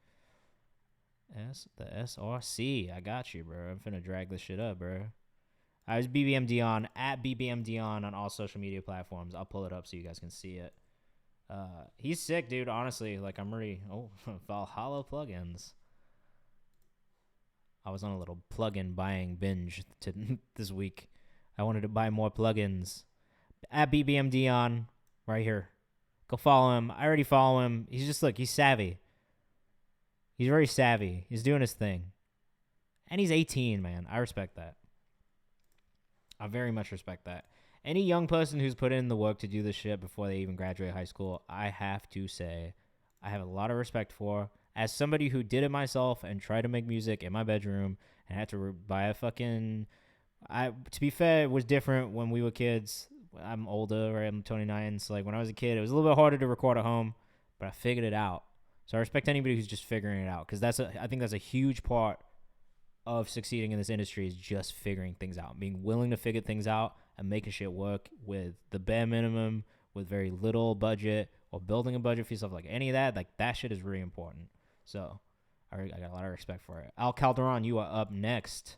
the SRC. I got you, bro. I'm finna drag this shit up, bro. I was BBM Dion at BBM Dion on all social media platforms. I'll pull it up so you guys can see it. He's sick, dude. Honestly, like, I'm really Valhalla plugins. I was on a little plugin buying binge this week. I wanted to buy more plugins. At BBM Dion, right here. Go follow him. I already follow him. He's just, look, he's savvy. He's very savvy. He's doing his thing. And he's 18, man. I respect that. I very much respect that. Any young person who's put in the work to do this shit before they even graduate high school, I have to say, I have a lot of respect for. As somebody who did it myself and tried to make music in my bedroom and had to buy a fucking... to be fair, it was different when we were kids. I'm older, right? I'm 29, so like when I was a kid, it was a little bit harder to record at home, but I figured it out. So I respect anybody who's just figuring it out, because I think that's a huge part of succeeding in this industry, is just figuring things out, being willing to figure things out and making shit work with the bare minimum, with very little budget, or building a budget for yourself. Like any of that, like that shit is really important. So I got a lot of respect for it. Al Calderon, you are up next.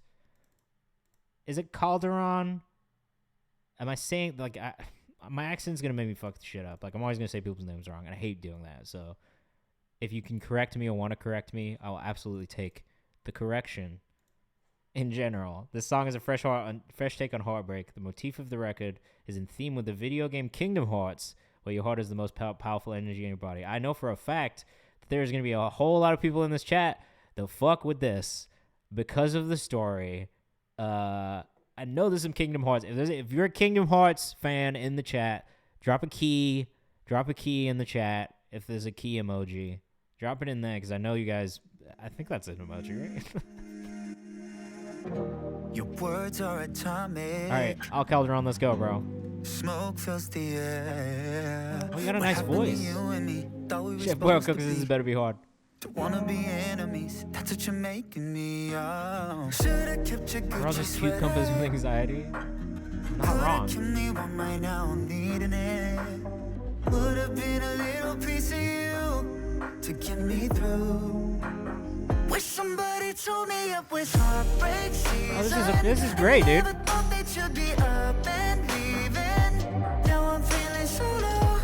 Is it Calderon? Am I saying, like, my accent's going to make me fuck the shit up. Like, I'm always going to say people's names wrong, and I hate doing that. So if you can correct me or want to correct me, I will absolutely take the correction. In general, this song is a fresh take on heartbreak. The motif of the record is in theme with the video game Kingdom Hearts, where your heart is the most powerful energy in your body. I know for a fact that there's going to be a whole lot of people in this chat that fuck with this because of the story. I know there's some Kingdom Hearts. If you're a Kingdom Hearts fan in the chat, drop a key in the chat. if there's a key emoji, drop it in there because I know you guys. I think that's an emoji, right? Your words are atomic. All right, Al Calderon, let's go, bro. Smoke fills the air. Oh, you got a nice voice. Chef Boyle Cooks, this better be hard. Don't wanna be enemies, that's what you're making me. Should've kept your Are all just cucumbers with anxiety? Not wrong. Right now, I'm needing it. Would've been a little piece of you to get me through. Wish somebody told me it was heartbreak season. Oh, this is great, dude. Thought they should be up and leaving. Now I'm feeling so low.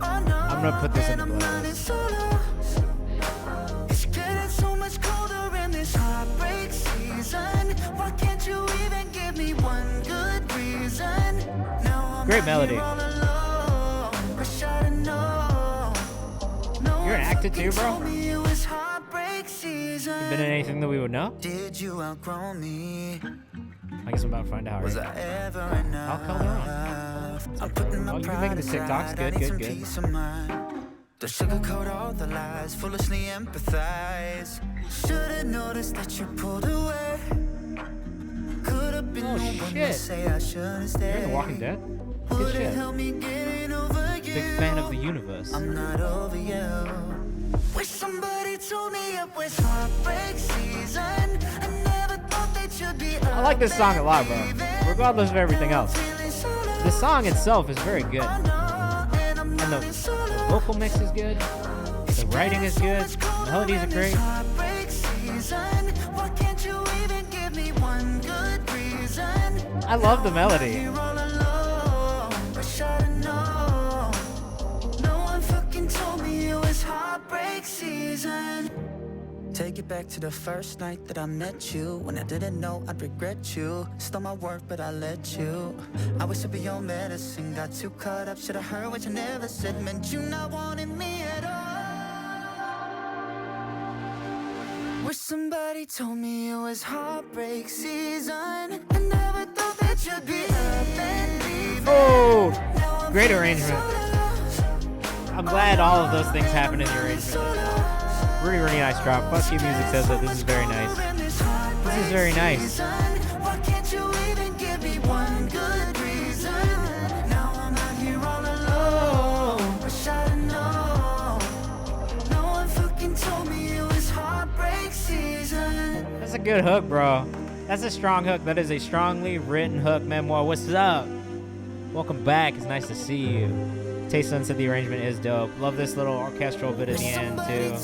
Oh no, I'm gonna put this in the playlist. It's getting so much colder in this heartbreak season. Why can't you even give me one good reason? Now I'm great melody. You're an actor too, bro? You been in anything that we would know? Did you outgrow me? I guess I'm about to find out. Was Right? I ever enough? I'll call her on. Oh, you're making the TikToks. Good. The sugarcoat all the lies, foolishly empathize. Should've noticed that you pulled away. Could've been oh, no one to say I should've stayed. You're in The Walking Dead? Good shit. Big fan of the universe. I'm not over you. Wish somebody told me it was heartbreak season. I never thought they should be. I like this song a lot, bro. Regardless of everything else. The song itself is very good. And the vocal mix is good. The writing is good. The melodies are great. I love the melody. Take it back to the first night that I met you. When I didn't know I'd regret you. Stole my work, but I let you. I wish I'd be your medicine. Got too caught up, should've heard what you never said. Meant you not wanting me at all. Wish somebody told me it was heartbreak season. I never thought that you'd be up and leaving. Oh, great arrangement. I'm glad all of those things happened in the arrangement. Really, really nice drop. Fuck You Music says that this is very nice. This is very nice. Why can't you even give me one good reason? Now I'm out here all alone. Wish I'd known. No one fucking told me it was heartbreak season. That's a good hook, bro. That's a strong hook. That is a strongly written hook. Memoir, what's up? Welcome back. It's nice to see you. Tayson said the arrangement is dope. Love this little orchestral bit at the end, too.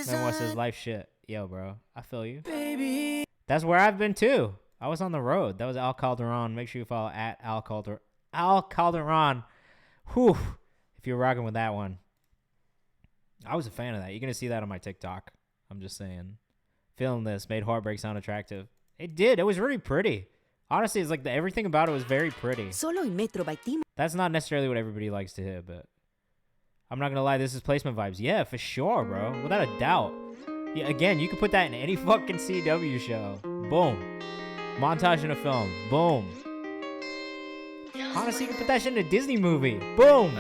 Memoir says life shit. Yo, bro. I feel you. Baby. That's where I've been, too. I was on the road. That was Al Calderon. Make sure you follow at Al Calderon. Whew. If you're rocking with that one. I was a fan of that. You're going to see that on my TikTok. I'm just saying. Feeling this made Heartbreak sound attractive. It did. It was really pretty. Honestly, it's like everything about it was very pretty. That's not necessarily what everybody likes to hear, but I'm not going to lie. This is placement vibes. Yeah, for sure, bro. Without a doubt. Yeah, again, you can put that in any fucking CW show. Boom. Montage in a film. Boom. Honestly, you can put that shit in a Disney movie. Boom.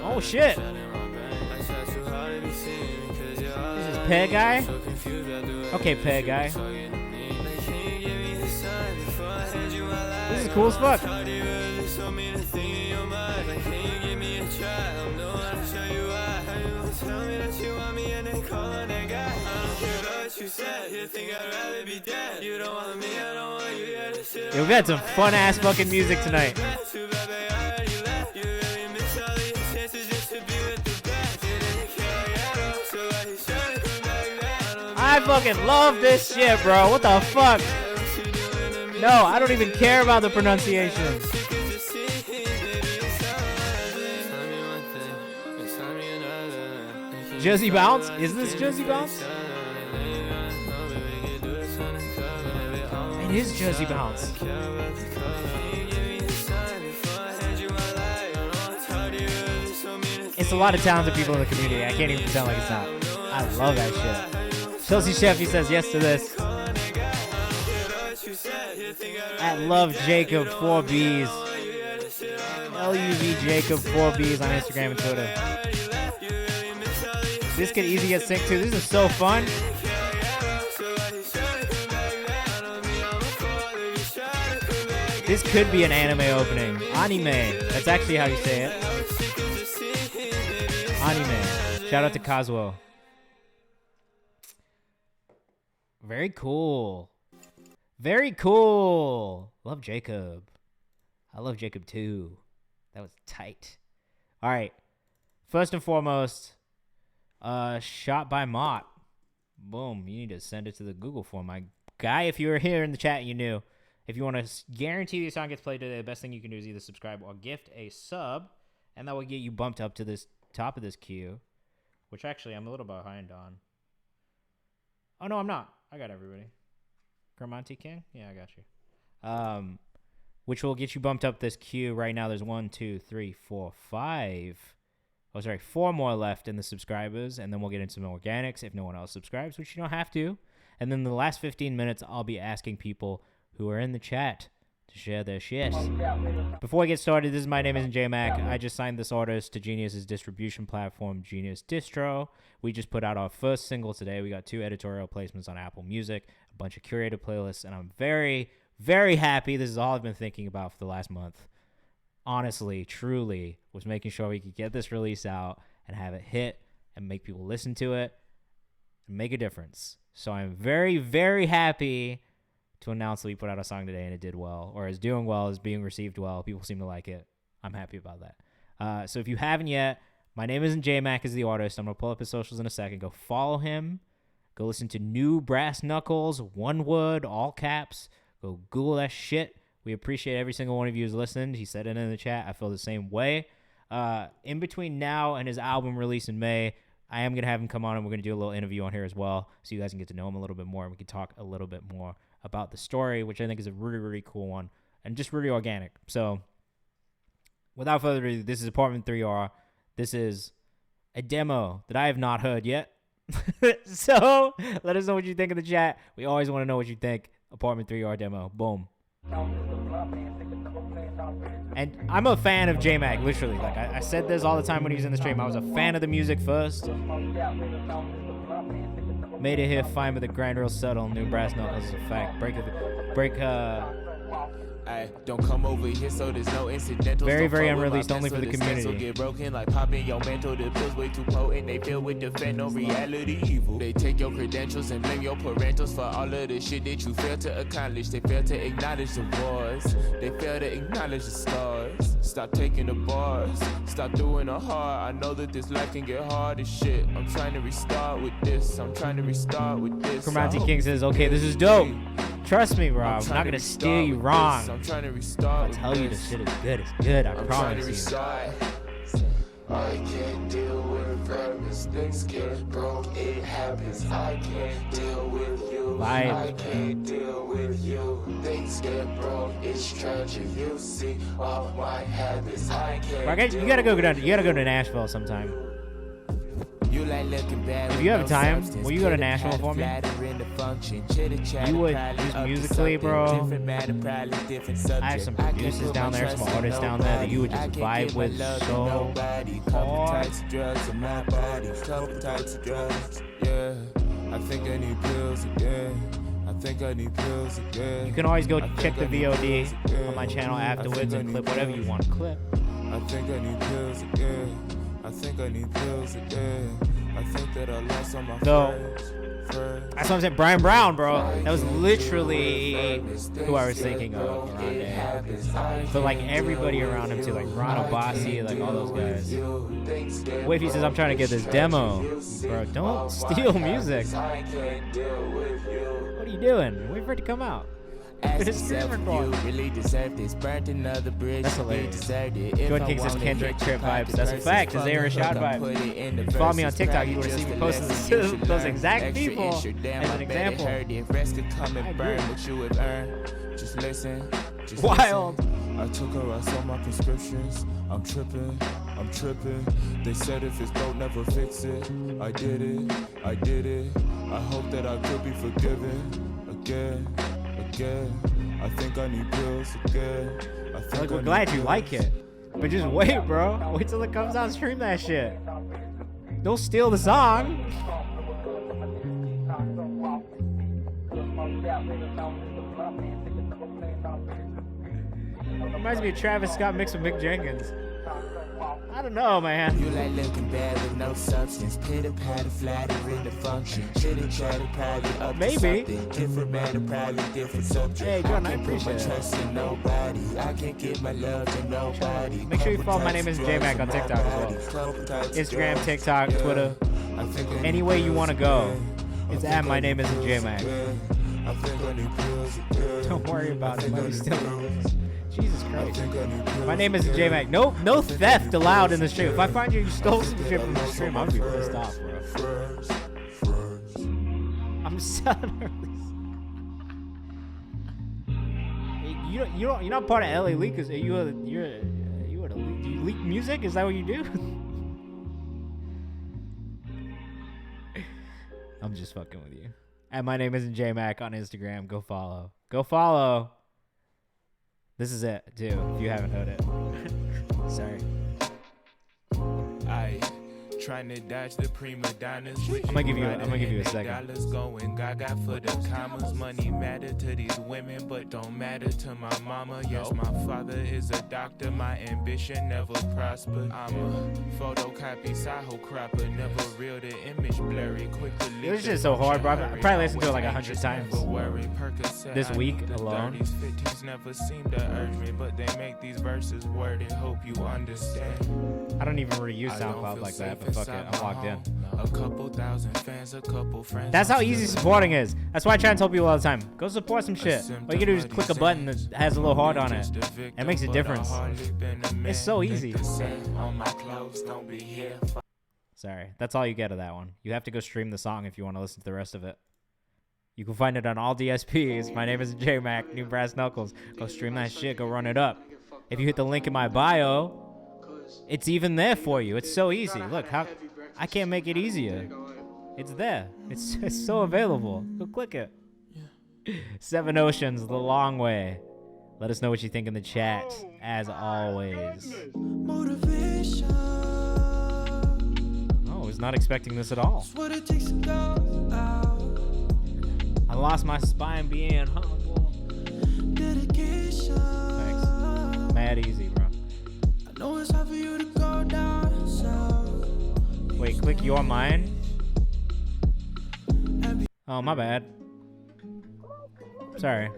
Oh, shit. This is Pear Guy? Okay, Pear Guy. This is cool as fuck. Yo, we had some fun ass fucking music tonight. I fucking love this shit, bro. What the fuck? No, I don't even care about the pronunciation. Jersey Bounce? Is this Jersey Bounce? It is Jersey Bounce. It's a lot of talented people in the community. I can't even pretend like it's not. I love that shit. Chelsea Chef, he says yes to this. At Love Jacob 4Bs. LUV Jacob 4Bs on Instagram and Twitter. This could easily get synced too. This is so fun. This could be an anime opening. Anime. That's actually how you say it. Anime. Shout out to Kazuo. Very cool. Very cool. Love Jacob. I love Jacob too. That was tight. All right. First and foremost, shot by Mott. Boom. You need to send it to the Google form. My guy, if you were here in the chat, you knew. If you want to guarantee your song gets played today, the best thing you can do is either subscribe or gift a sub, and that will get you bumped up to this top of this queue, which actually I'm a little behind on. Oh, no, I'm not. I got everybody. Gramonte King? Yeah, I got you. Which will get you bumped up this queue. Right now, there's 1, 2, 3, 4, 5. Oh, sorry, 4 more left in the subscribers, and then we'll get into some organics if no one else subscribes, which you don't have to. And then the last 15 minutes, I'll be asking people who are in the chat to share their shit. Before I get started, this is My Name Isn't J-Mac. I just signed this artist to Genius's distribution platform, Genius Distro. We just put out our first single today. We got 2 editorial placements on Apple Music, a bunch of curated playlists, and I'm very, very happy. This is all I've been thinking about for the last month. Honestly, truly, was making sure we could get this release out and have it hit and make people listen to it and make a difference. So I'm very, very happy to announce that we put out a song today and it did well, or is doing well, is being received well. People seem to like it. I'm happy about that. So if you haven't yet, My Name Isn't J-Mac is the artist. I'm going to pull up his socials in a second. Go follow him. Go listen to New Brass Knuckles, one word, all caps. Go Google that shit. We appreciate every single one of you who's listened. He said it in the chat. I feel the same way. In between now and his album release in May, I am going to have him come on and we're going to do a little interview on here as well so you guys can get to know him a little bit more and we can talk a little bit more about the story, which I think is a really, really cool one and just really organic. So without further ado, this is Apartment 3R. This is a demo that I have not heard yet. So let us know what you think in the chat. We always want to know what you think. Apartment 3R demo. Boom. And I'm a fan of J-Mac, literally. Like I said this all the time when he was in the stream. I was a fan of the music first. Made it here fine, but the grind real subtle. New Brass Knuckles is a fact. Don't come over here, so there's no incidentals. Very, very unreleased, only for the community. Get broken like popping your mental. The pills way too potent. They fill with the fentanyl, reality evil. They take your credentials and blame your parentals for all of the shit that you fail to accomplish. They fail to acknowledge the wars. They fail to acknowledge the scars. Stop taking the bars. Stop doing the hard. I know that this life can get hard as shit. I'm trying to restart with this. Gramonte King says, okay, this is dope. Trust me, bro. I'm not gonna steer you wrong. I'm trying to restart. I tell you this shit is good. It's good. I promise you. I can't deal with rappers. Things get broke. It happens. I can't deal with you. I can't deal with you. Things get broke. It's tragic. You see all my habits. I can't. You gotta go to Nashville sometime. You like looking bad. If you have time, will you go to Nashville for me? You would use musically, bro. I have some producers down there, some artists down there that you would just vibe with so hard. Yeah, I think I need pills again. You can always go check the VOD on my channel afterwards and clip whatever you want to clip. I think I need pills again. I think that I lost all my friends. That's what I'm saying. Brian Brown, bro. That was literally who I was thinking of around there. But like everybody around him too, like Ron Obasi, like all those guys. Wavy says, I'm trying to get this demo. Bro, don't steal music. What are you doing? Wait for it to come out. Ask yourself if you really deserve this. Burnt another bridge. That's hilarious. Jordan King says Kendrick Trip vibes. That's a fact, because they were a shot vibe. If you follow me on TikTok, you would have seen me posting those exact people as an example. I agree. Just listen. Wild. I took her, I saw my prescriptions. I'm tripping. They said if it's broke, never fix it. I did it. I hope that I could be forgiven again. again. I think I need pills again. Like, we're glad you like it. But just wait, bro. Wait till it comes out and stream that shit. Don't steal the song. Reminds me of Travis Scott mixed with Mick Jenkins. I don't know, man. You like looking bad with no substance. Pitter patter, flatter in the function. Chitter chatter, private up. Maybe. Different matter, private, different subject. Hey, John, I appreciate it. Trust in nobody. I can't give my love to nobody. Make sure you follow My Name is J-Mac on TikTok as well. Instagram, TikTok, Twitter. Any way you want to go. It's at My Name is J-Mac. Don't worry about it. Might be still. Jesus Christ. My name is J-Mac. No theft allowed in the stream. If I find you stole some shit from the stream, I'm gonna be pissed off, bro. I'm selling you're not part of LA Leakers. Do you leak music? Is that what you do? I'm just fucking with you. And My Name isn't J-Mac on Instagram. Go follow. Go follow. This is it, too, if you haven't heard it. Sorry. I trying to dodge the prima donnas. I'm gonna give you a second. Dollars going gaga for the commas. Money matter to these women, but don't matter to my mama. Yes, my father is a doctor. My ambition never prospered. I'm a photocopy Saho cropper. Never real, the image blurry. Quick to leave. This shit so hard, bro. I probably listened to it like 100 times this week alone. 50s never seem to urge me, but they make these verses worded. Hope you understand. I don't even really use SoundCloud like that, but fuck it, I'm logged in. A couple thousand fans, a couple friends. That's how easy supporting is. That's why I try and tell people all the time. Go support some shit. All you gotta do is click a button that has a little heart on it. It makes a difference. It's so easy. Sorry, that's all you get of that one. You have to go stream the song if you want to listen to the rest of it. You can find it on all DSPs. My name is J-Mac, New Brass Knuckles. Go stream that shit, go run it up. If you hit the link in my bio, it's even there for you. It's so easy. Look, I can't make it easier. It's there. It's so available. Go click it. 7 Oceans, The Long Way. Let us know what you think in the chat, as always. Oh, I was not expecting this at all. I lost my spine being humble. Thanks. Mad easy, bro. Wait, click your mind? Oh, my bad. Sorry.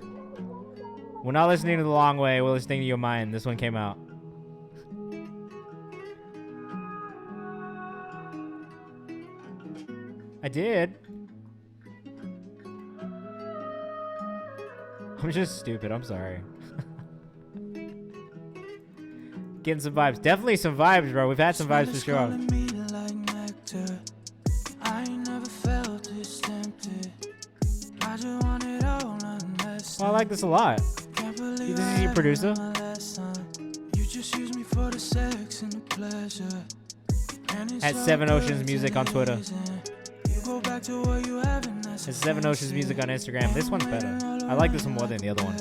We're not listening to The Long Way, we're listening to Your Mind. This one came out. I did. I'm just stupid, I'm sorry. Getting some vibes. Definitely some vibes, bro. We've had some vibes for sure. Oh, I like this a lot. This is your producer. At 7 Oceans Music on Twitter. It's 7 Oceans Music on Instagram. This one's better. I like this one more than the other one.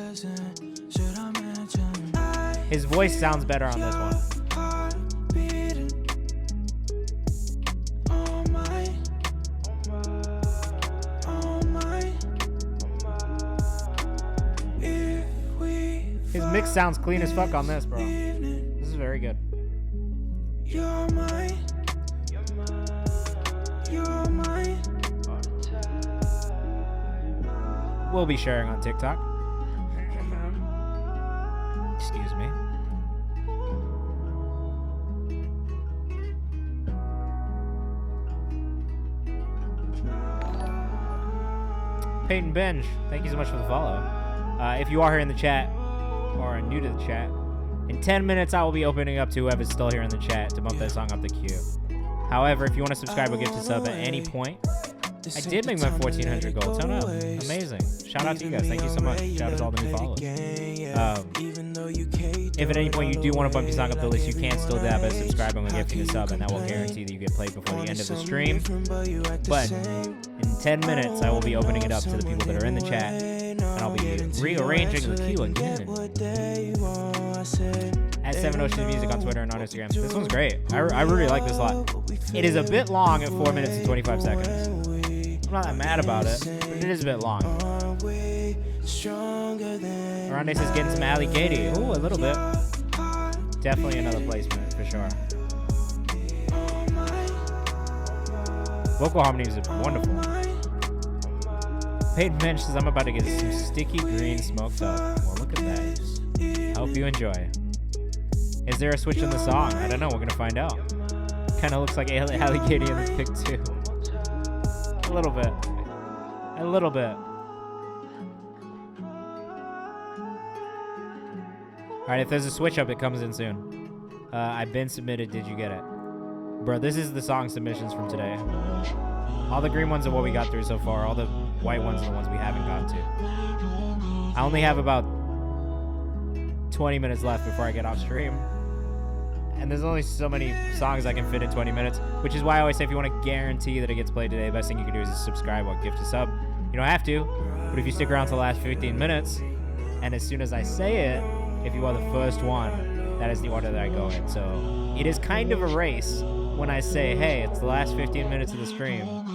His voice sounds better on this one. His mix sounds clean as fuck on this, bro. This is very good. You're mine. You're mine. We'll be sharing on TikTok. Excuse me. Peyton Benj, thank you so much for the follow. If you are here in the chat or are new to the chat, in 10 minutes I will be opening up to whoever's still here in the chat to bump that song up the queue. However, if you want to subscribe or gift a sub at any point, I did make my 1400 goal. Turn up. Amazing. Shout out to you guys. Thank you so much. Shout out to all the new followers. If at any point you do want to bump your song up the list, you can still dab at subscribing and gifting a sub, and that will guarantee that you get played before the end of the stream. But in 10 minutes, I will be opening it up to the people that are in the chat. and I'll be rearranging the queue again. At 7 Ocean Music on Twitter and on Instagram. This one's great. I really like this a lot. It is a bit long at 4 minutes and 25 seconds. I'm not that mad about it, but it is a bit long. Arande says getting some alligator. Ooh, a little bit. Definitely another placement for sure. Vocal harmony is wonderful. Peyton Mensch says I'm about to get some sticky green smoked up. Well, look at that. Hope you enjoy. Is there a switch in the song? I don't know. We're gonna find out. Kind of looks like alligator in this pic too. A little bit. A little bit. Alright, if there's a switch up, it comes in soon. I've been submitted. Did you get it? Bro, this is the song submissions from today. All the green ones are what we got through so far. All the white ones are the ones we haven't gotten to. I only have about 20 minutes left before I get off stream. And there's only so many songs I can fit in 20 minutes, which is why I always say if you want to guarantee that it gets played today, the best thing you can do is just subscribe or gift a sub. You don't have to, but if you stick around to the last 15 minutes, and as soon as I say it, if you are the first one, that is the order that I go in. So it is kind of a race when I say, hey, it's the last 15 minutes of the stream.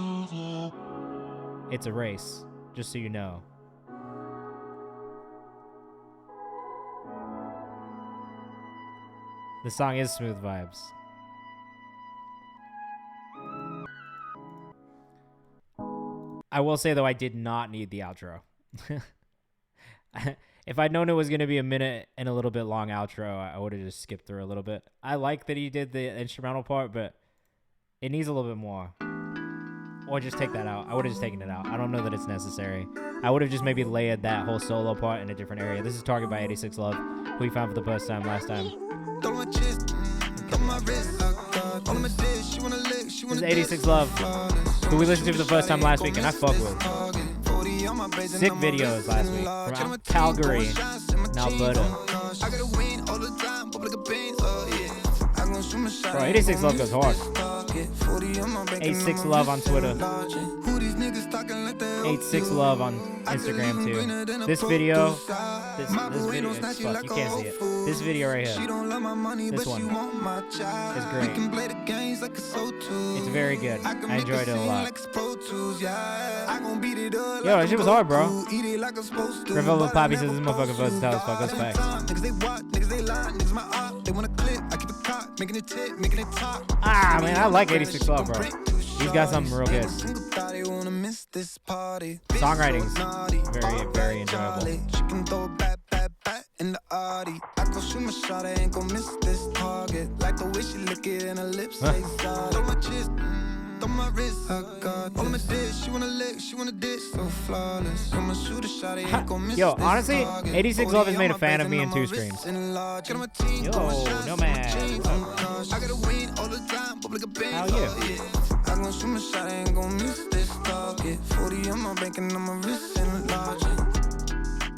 It's a race, just so you know. The song is Smooth Vibes. I will say, though, I did not need the outro. If I'd known it was going to be a minute and a little bit long outro, I would have just skipped through a little bit. I like that he did the instrumental part, but it needs a little bit more. Or just take that out. I would have just taken it out. I don't know that it's necessary. I would have just maybe layered that whole solo part in a different area. This is Target by 86 Love, who we found for the first time last time. This is 86 Love, who we listened to for the first time last week, and I fuck with. Sick videos last week from Calgary and Alberta. Bro, 86 Love goes hard. 86 Love on Twitter. 86 Love on Instagram too. This video, this video, it's fuck, you can't see it. This video right here, this one, is great. It's very good. I enjoyed it a lot. Yo, that shit was hard, bro. Revolver Poppy says this motherfucker versatile as fuck. That's facts. Ah, man, I like 86 Love, bro. He's got something real good. Songwriting's very, very enjoyable. In the Audi, I go shoot my shot, I ain't gon' miss this target. Like the way she lick it and her lips say solid. Throw my chest, throw my wrist, I got all of my dish. She wanna lick, she wanna dish, so flawless. I'ma shoot a shot, I ain't gon' miss. Yo, honestly, 86 Love has made a fan of me in 2 streams. Yo, no man. How you? I gon' shoot my shot, I ain't gon' miss this target. 40 on my bank and on my wrist and large.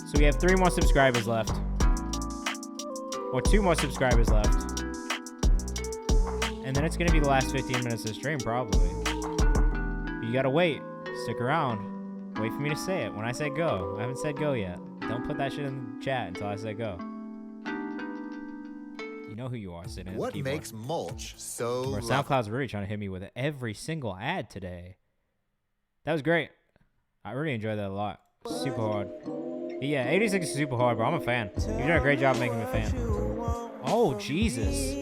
So we have 3 more subscribers left. Or 2 more subscribers left. And then it's going to be the last 15 minutes of the stream, probably. But you got to wait. Stick around. Wait for me to say it when I say go. I haven't said go yet. Don't put that shit in the chat until I say go. You know who you are sitting at the keyboard. What makes mulch so lovely? SoundCloud's really trying to hit me with every single ad today. That was great. I really enjoyed that a lot. Super hard. Yeah, 86 is super hard, bro. I'm a fan. You've done a great job making me a fan. Oh, Jesus.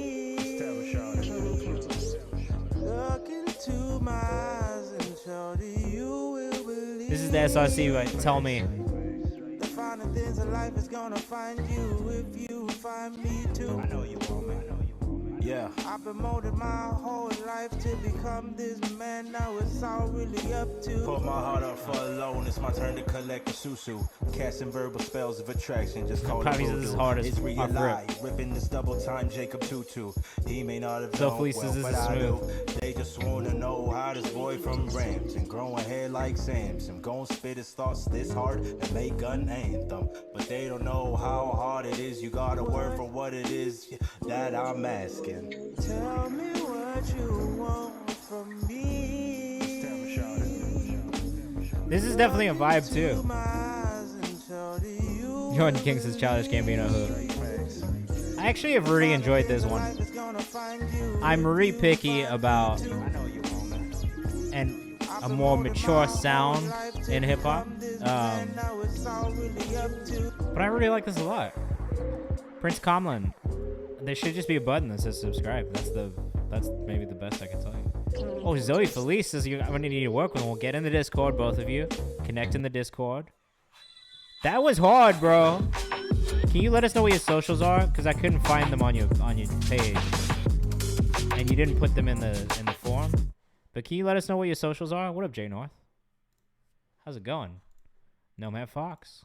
This is the SRC, right? Tell me. The finer things of life is gonna find you if you find me too. I know you want me. Yeah. I've been molded my whole life to become this man. Now it's all really up to. Put my heart up for a loan. It's my turn to collect the susu. Casting verbal spells of attraction. Just call it voodoo. It's realized. Ripping this double time Jacob Tutu. He may not have known well, but I do. They just wanna know how this boy from Brampton growing hair like Samson. Gon' spit his thoughts this hard and make an anthem. But they don't know how hard it is. You gotta work for what it is that I'm asking. Tell me what you want from me. This is definitely a vibe too. Jordan King says Childish Gambino who. I actually have really enjoyed this one. I'm really picky about and a more mature sound in hip hop. But I really like this a lot. Prince Comlin. There should just be a button that says subscribe. That's maybe the best I can tell you. Oh, Zoe Felice says I'm gonna need to work with. We'll get in the Discord, both of you. Connect in the Discord. That was hard, bro. Can you let us know what your socials are? Because I couldn't find them on your page, and you didn't put them in the form. But can you let us know what your socials are? What up, Jay North? How's it going? Nomad Fox.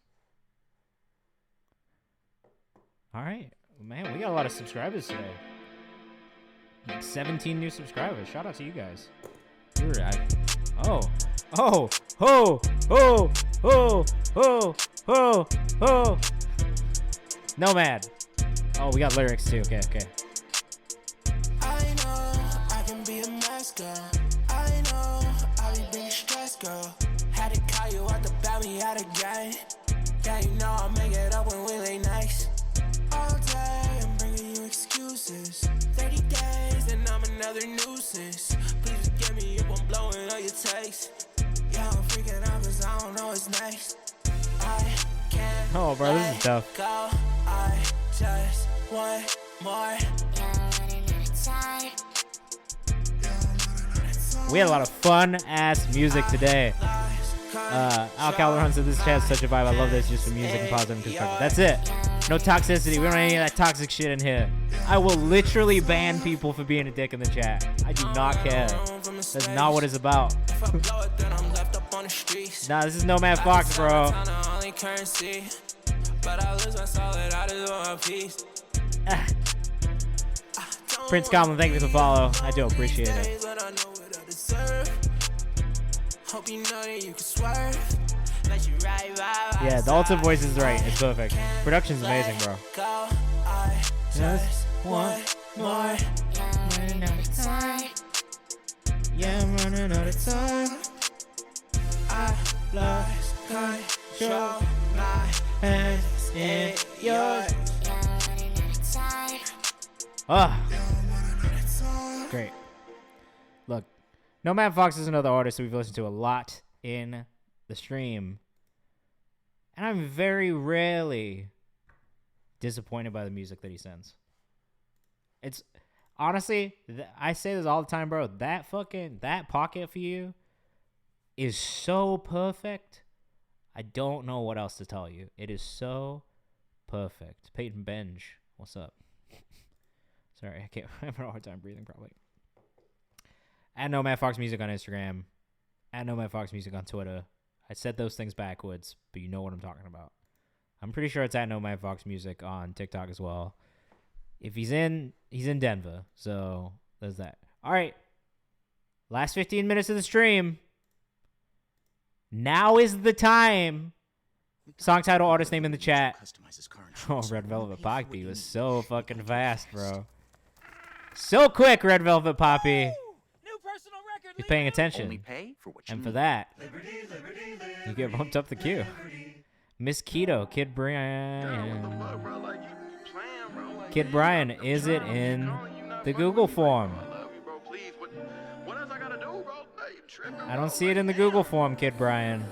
All right, man, we got a lot of subscribers today. Like 17 new subscribers. Shout out to you guys. Oh. Nomad. Oh, we got lyrics too. Okay. I know I can be a mess, girl. I know I be being stressed, girl. Had to call you out to bow me out again. Yeah, you know I'll make it up when we lay nights. All day I'm bringing you excuses. 30 days and I'm another nuisance. Please just get me up, I'm blowing all your takes. Yeah, I'm freaking out cause I don't know what's next. I can't Oh, bro, this is tough. go. I just want more. We had a lot of fun ass music today. Al Calderon said this chat's such a vibe. I love this just for music and positive constructive. That's it. No toxicity. We don't need any of that toxic shit in here. I will literally ban people for being a dick in the chat. I do not care. That's not what it's about. Nah, this is Nomad Fox, bro. Prince Common, thank you for the follow. I do appreciate it. Yeah, the ultimate voice is right. It's perfect. Production's amazing, bro. Just want more. Running out of time. Yeah, I'm running out of time. I lost control. My hands in yours. Ah. Great. Look, Nomad Fox is another artist we've listened to a lot in the stream. And I'm very rarely disappointed by the music that he sends. It's honestly, I say this all the time, bro. That pocket for you is so perfect. I don't know what else to tell you. It is so perfect. Peyton Benj, what's up? Sorry, I'm having a hard time breathing probably. At Nomad Fox Music on Instagram. At Nomad Fox Music on Twitter. I said those things backwards, but you know what I'm talking about. I'm pretty sure it's at Nomad Fox Music on TikTok as well. If he's in Denver. So there's that. All right. Last 15 minutes of the stream. Now is the time. Song title, artist name in the chat. Oh, Red Velvet Poppy was so fucking fast, bro. So quick, Red Velvet Poppy. He's paying attention. Only pay for what you and for need. that, you get bumped up the queue. Miss Keto, Kid Brian. Kid Brian, is it in the Google form? I don't see it in the Google form, Kid Brian.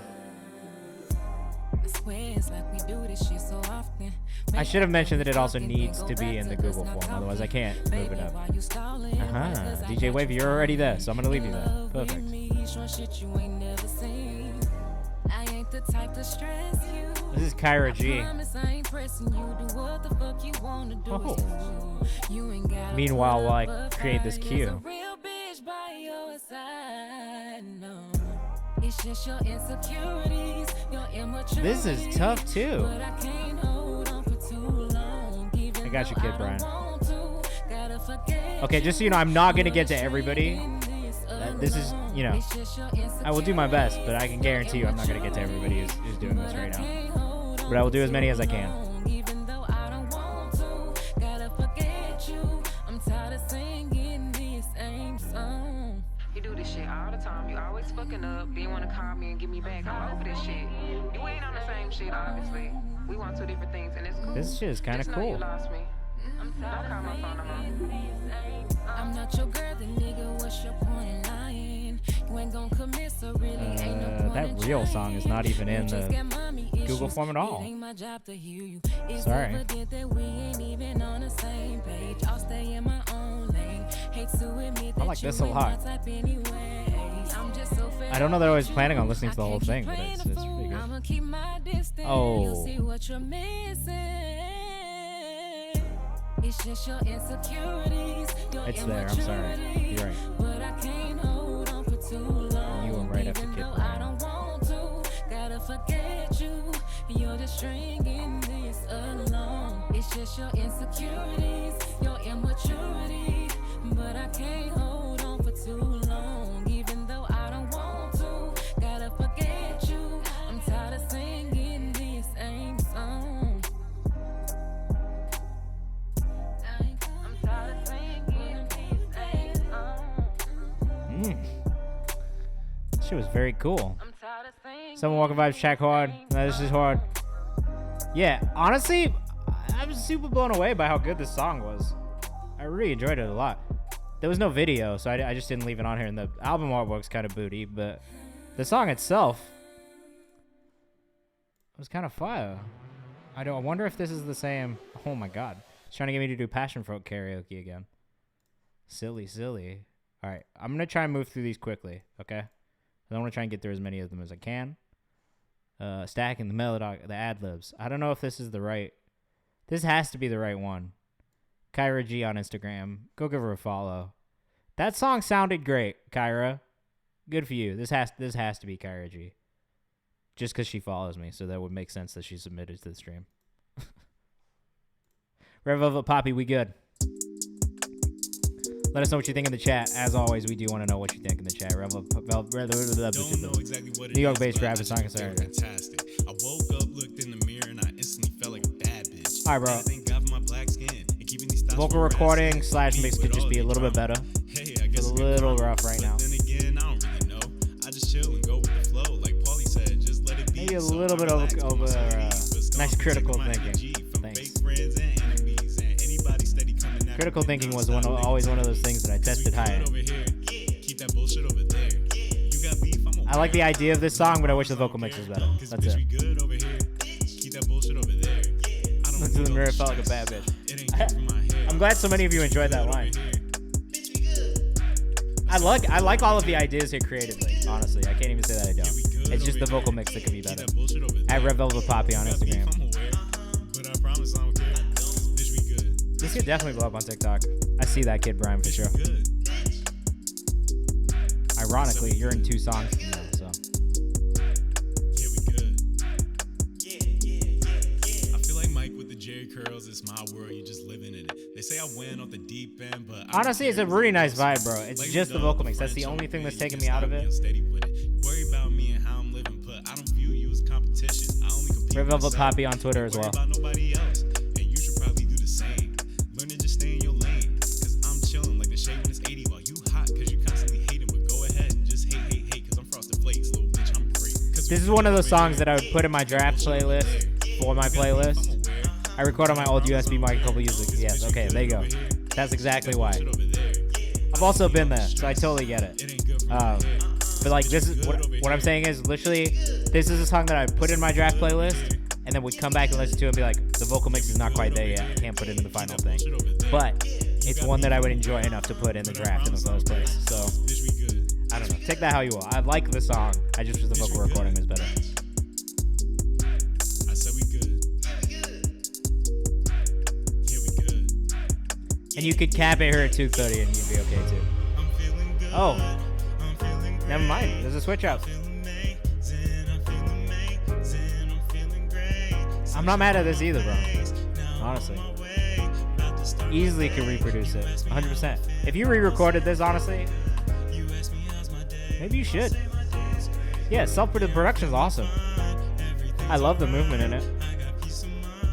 I should have mentioned that it also needs to be in the Google form, otherwise I can't move it up. DJ Wave, you're already there, so I'm gonna leave you there. Perfect. This is Kyra G. Oh. Meanwhile, while I create this queue. This is tough too. I got you, Kid Brian. Okay, just so you know, I'm not gonna get to everybody. This is, you know, I will do my best, but I can guarantee you I'm not gonna get to everybody who's doing this right now. But I will do as many as I can. You do this shit all the time. You always fucking up. Then you wanna call me and get me back. I'm over this shit. You ain't on the same shit, obviously. We want two different things, and it's cool. This shit is kind of Just know cool. you lost me. Don't call my phone no more. I'm not your girl, the nigga. What's your point in lying? You ain't gonna commit, so really ain't no point That in real trying. song is not even in You just the got mommy Google issues. form at all. It ain't my job to hear you. It's Sorry. evident that we ain't even on the same page. I'll stay in my own lane. Hate to admit that I like you this a ain't lot. my type anyway. I'm just so fed I don't know that I was up. planning on listening to the I whole can't thing, keep but playing it's the pretty fool. good. I'ma keep my distance. Oh. You'll see what you're missing. It's just your insecurities, your It's there, I'm sorry. immaturity. You're right. But I can't hold on for too long. You were right after Even Kid though Brian. I don't want to, gotta forget you. You're just stringing this along. It's just your insecurities, your immaturity. But I can't hold on for too long. Even though I don't want to, gotta forget you. I'm tired of singing this same song. Shit was very cool. Someone Walking Vibes check hard. No, this is hard. Yeah, honestly, I was super blown away by how good this song was. I really enjoyed it a lot. There was no video, so I just didn't leave it on here. And the album artwork's kind of booty, but the song itself was kind of fire. I wonder if this is the same. Oh my god, it's trying to get me to do Passion Fruit karaoke again. Silly. All right, I'm gonna try and move through these quickly, okay? I want to try and get through as many of them as I can. Stacking the melody, the ad-libs. I don't know if this is the right... This has to be the right one. Kyra G on Instagram. Go give her a follow. That song sounded great, Kyra. Good for you. This has to be Kyra G. Just because she follows me, so that would make sense that she submitted to the stream. Red Velvet Poppy, we good. Let us know what you think in the chat. As always, we do want to know what you think in the chat. New York-based rap is not concerned. Fantastic. I woke up, looked in the mirror, and I instantly felt like a bad bitch. All right, bro. Thank God for my black skin and keeping these thoughts Vocal recording / mix could just be a little bit better. Hey, I guess it's a little rough right now. Then again, I don't really know. I just chill and go with the flow. Like Paulie said, just let it be. Maybe a little bit over nice critical thinking. Thanks. Critical thinking was always one of those things that I tested higher. I like the idea of this song, but I wish the vocal mix was better. That's it. Look to the mirror, felt like a bad bitch. I'm glad so many of you enjoyed that line. I like all of the ideas here creatively. Honestly, I can't even say that I don't. It's just the vocal mix that could be better. At Red Velvet Poppy on Instagram. This could definitely blow up on TikTok. I see that Kid Brian for sure. Ironically, you're in 2 songs from now, so. I feel like Mike with the Jerry curls. It's my world. You just living in it. They say I went off the deep end, but honestly, it's a really nice vibe, bro. It's just the vocal mix. That's the only thing that's taking me out of it. Worry about me and how I'm living, but I don't view you as competition. I only compete Red Velvet Poppy on Twitter as well. about nobody else, and you should probably do the same. Learn to just stay in your lane, cause I'm chilling like the shade when it's 80 while you hot, cause you constantly hating, but go ahead and just hate, cause I'm Frosted Flakes, little bitch, I'm great. This is one of those songs that I would put in my draft playlist for my playlist. I recorded on my old USB mic a couple years ago. Yes, okay, there you go. That's exactly why. I've also been there, so I totally get it. But like, this is what I'm saying is literally, this is a song that I put in my draft playlist, and then we'd come back and listen to it and be like, the vocal mix is not quite there yet. I can't put it in the final thing. But it's one that I would enjoy enough to put in the draft in the first place. So I don't know. Take that how you will. I like the song. I just wish the vocal recording was better. I said we good. Yeah, we good. And you could cap it here at 2:30 and you'd be okay too. Oh, never mind. There's a switch up. I'm not mad at this either, bro. Honestly. Easily could reproduce it. 100%. If you re-recorded this, honestly, maybe you should. Yeah, self-production is awesome. I love the movement in it.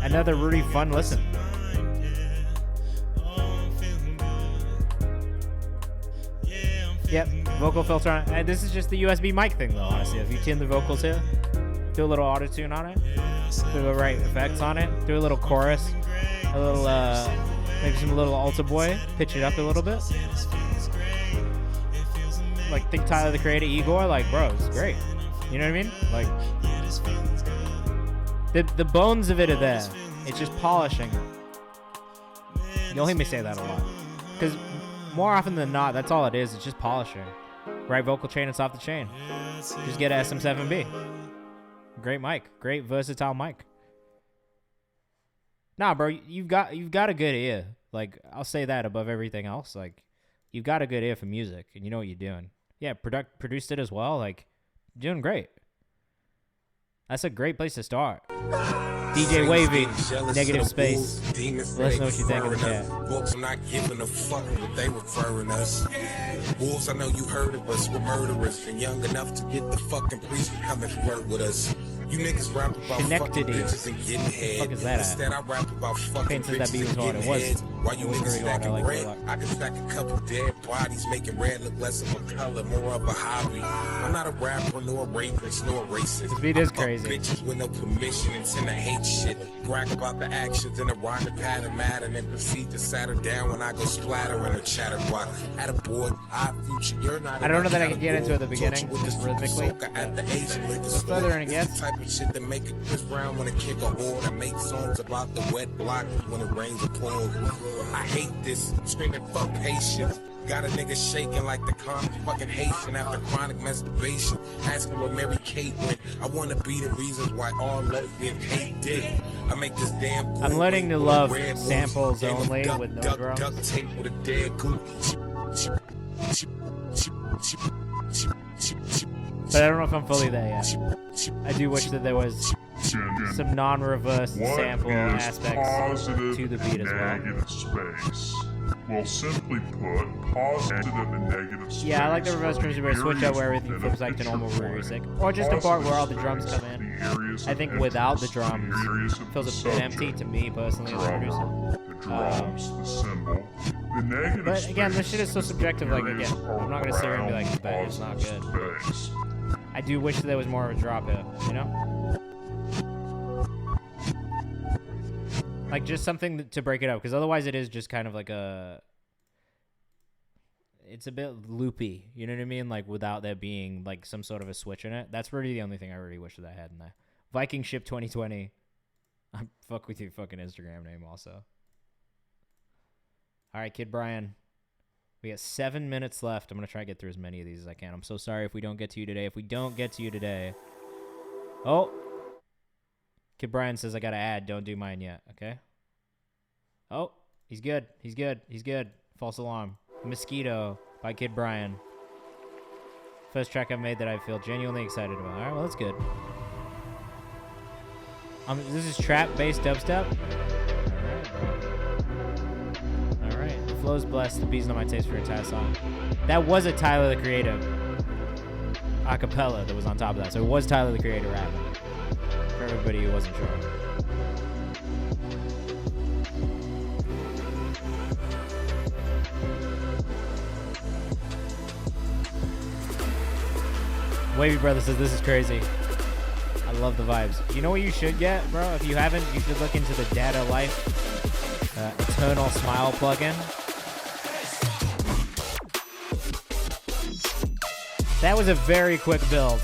Another really fun listen. Yep, vocal filter on. This is just the USB mic thing, though, honestly. If you tune the vocals here, do a little auto-tune on it. Do the right effects on it. Do a little chorus. A little, maybe some little altar boy. Pitch it up a little bit. Like, think Tyler the Creator, Igor. Like, bro, it's great. You know what I mean? Like, the bones of it are there. It's just polishing. You'll hear me say that a lot. Because more often than not, that's all it is. It's just polishing. Right vocal chain, it's off the chain. Just get a SM7B. Great mic. Great versatile mic. Nah, bro, you've got a good ear. Like, I'll say that above everything else. Like, you've got a good ear for music, and you know what you're doing. Yeah, produced it as well. Like, you're doing great. That's a great place to start. DJ Wavy, Negative Space. Let us know what you think in the chat. Wolves, I'm not giving a fuck what they referring us. Wolves, I know you heard of us. We're murderers and young enough to get the fucking priest to come and flirt with us. You niggas rap about fucking bitches and getting head. Fuck is that Instead, I rap about fucking bitches and getting head. While you niggas stacking red, I can stack a couple dead bodies, making red look less of a color, more of a hobby. I'm not a rapper, nor a rapist, nor a racist. This beat is crazy. Bitches with no permission and tend to hate shit. Brag about the actions in a rhyming pattern matter, and then proceed to sat her down when I go splatter in a chatter block. At a board, future, you're not. I don't know that I can get into it at the beginning, just rhythmically. Further in again. Type of shit that make it Chris Brown when a kick a whore, that make songs about the wet block when it rains or pours. I hate this, screaming fuck patience. Got a nigga shaking like the common fucking Haitian after chronic masturbation. Asking where Mary Kate went. I wanna be the reasons why all lesbians hate dick. I make this damn. I'm learning to love samples only with no drums. Duct tape with a dead goop. But I don't know if I'm fully there yet. I do wish that there was some non-reverse sample aspects to the beat as well. Space. Well, simply put, positive and negative space. Yeah, I like the reverse drums where I switch out where everything flips back to normal music. Or just a part where all the drums come in. I think without the drums, it feels a bit empty to me personally as a producer. The symbol. The negative but again, this shit is so subjective. Like, again, I'm not going to sit here and be like, it's bad, it's not good. I do wish there was more of a drop here, you know? Like, just something to break it up, because otherwise it is just kind of like a... It's a bit loopy, you know what I mean? Like, without there being, like, some sort of a switch in it. That's really the only thing I really wish that I had in there. Viking Ship 2020. I'm fuck with your fucking Instagram name also. Alright, Kid Brian. We got 7 minutes left. I'm going to try to get through as many of these as I can. I'm so sorry if we don't get to you today. If we don't get to you today... Oh! Kid Brian says I got to add. Don't do mine yet, okay? Oh, he's good. He's good. He's good. False alarm. Mosquito by Kid Brian. First track I've made that I feel genuinely excited about. All right, well, that's good. This is trap-based dubstep. All right. The flow's blessed. The beat's not my taste for your entire song. That was a Tyler the Creator acapella that was on top of that. So it was Tyler the Creator rapping. For everybody who wasn't sure. Wavy Brother says, this is crazy. I love the vibes. You know what you should get, bro? If you haven't, you should look into the Data Life Eternal Smile plugin. That was a very quick build.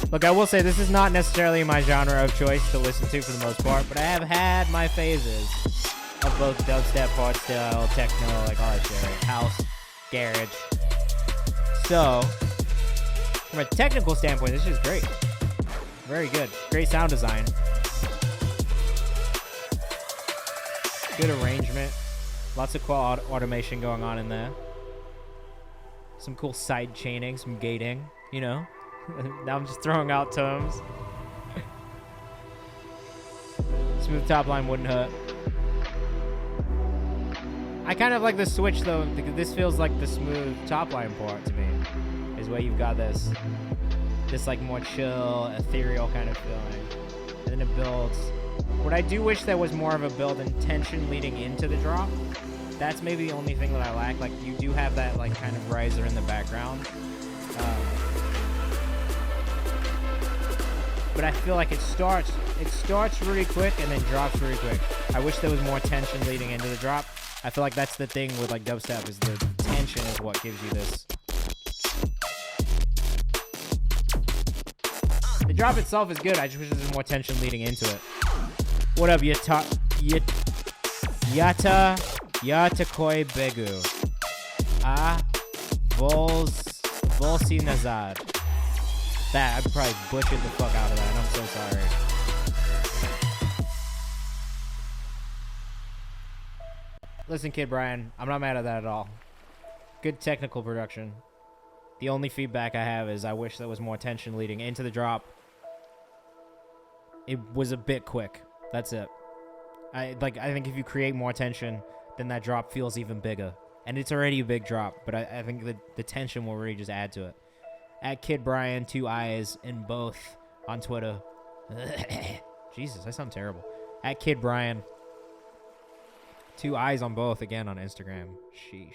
Look, I will say this is not necessarily my genre of choice to listen to for the most part, but I have had my phases of both dubstep, hardstyle, techno, like house, garage. So, from a technical standpoint, this is great. Very good. Great sound design. Good arrangement. Lots of cool automation going on in there. Some cool side chaining, some gating, you know. Now I'm just throwing out terms. Smooth top line wouldn't hurt. I kind of like the switch though, because this feels like the smooth top line part to me. Is where you've got this like more chill, ethereal kind of feeling. And then it builds. What I do wish there was more of a build and tension leading into the drop. That's maybe the only thing that I lack. Like, you do have that, like, kind of riser in the background. But I feel like it starts really quick and then drops really quick. I wish there was more tension leading into the drop. I feel like that's the thing with, like, dubstep, is the tension is what gives you this. The drop itself is good. I just wish there was more tension leading into it. What up, Yata Koi Begu? Volsi Nazad. That, I probably butchered the fuck out of that. I'm so sorry. Listen, Kid Brian, I'm not mad at that at all. Good technical production. The only feedback I have is I wish there was more tension leading into the drop. It was a bit quick. That's it. I think if you create more tension, then that drop feels even bigger. And it's already a big drop, but I think the tension will really just add to it. At Kid Brian, 2 eyes in both on Twitter. Jesus, I sound terrible. At Kid Brian, 2 eyes on both again on Instagram. Sheesh.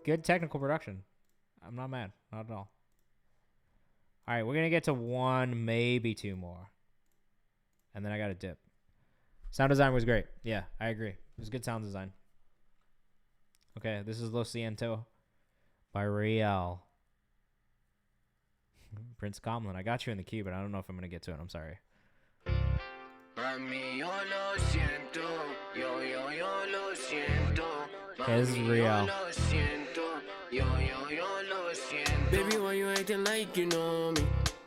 Good technical production. I'm not mad. Not at all. All right, we're going to get to 1, maybe 2 more. And then I got to dip. Sound design was great. Yeah, I agree. It was good sound design. Okay, this is Lo Siento by Riel. Prince Comlin. I got you in the queue, but I don't know if I'm going to get to it. I'm sorry. Okay, this is Riel. Baby, why you acting like you know me?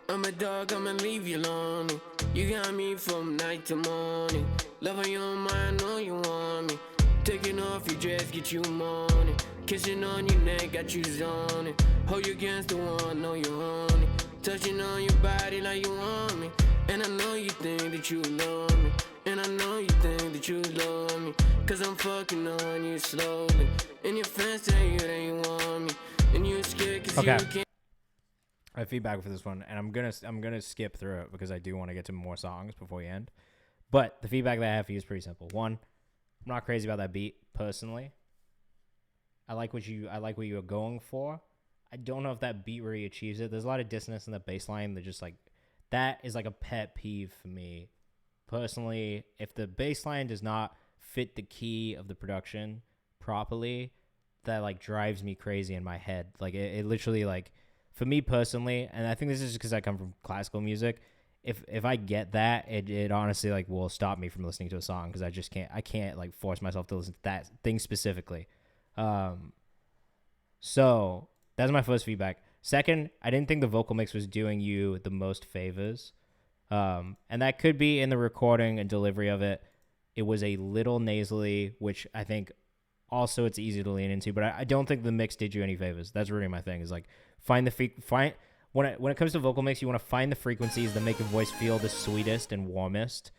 I'm a dog, I'ma leave you lonely. You got me from night to morning. Love on your mind, know you want me. Taking off your dress, get you morning. Kissing on your neck, got you zoning. Hold you against the wall, know you honey. Touching on your body like you want me. And I know you think that you love me. And I know you think that you love me. Cause I'm fucking on you slowly. And your friends tell you they want me. And you scared cause you can't. I have feedback for this one, and I'm gonna skip through it because I do want to get to more songs before we end. But the feedback that I have for you is pretty simple. 1, I'm not crazy about that beat personally. I like what you are going for. I don't know if that beat really achieves it. There's a lot of dissonance in the bass line that just like that is like a pet peeve for me personally. If the bass line does not fit the key of the production properly, that like drives me crazy in my head. Like it literally like. For me personally, and I think this is just because I come from classical music, if I get that, it honestly like will stop me from listening to a song because I can't like force myself to listen to that thing specifically. So that's my first feedback. Second, I didn't think the vocal mix was doing you the most favors, and that could be in the recording and delivery of it. It was a little nasally, which I think also it's easy to lean into, but I don't think the mix did you any favors. That's really my thing. Is like. Find when it comes to vocal mix, you want to find the frequencies that make your voice feel the sweetest and warmest.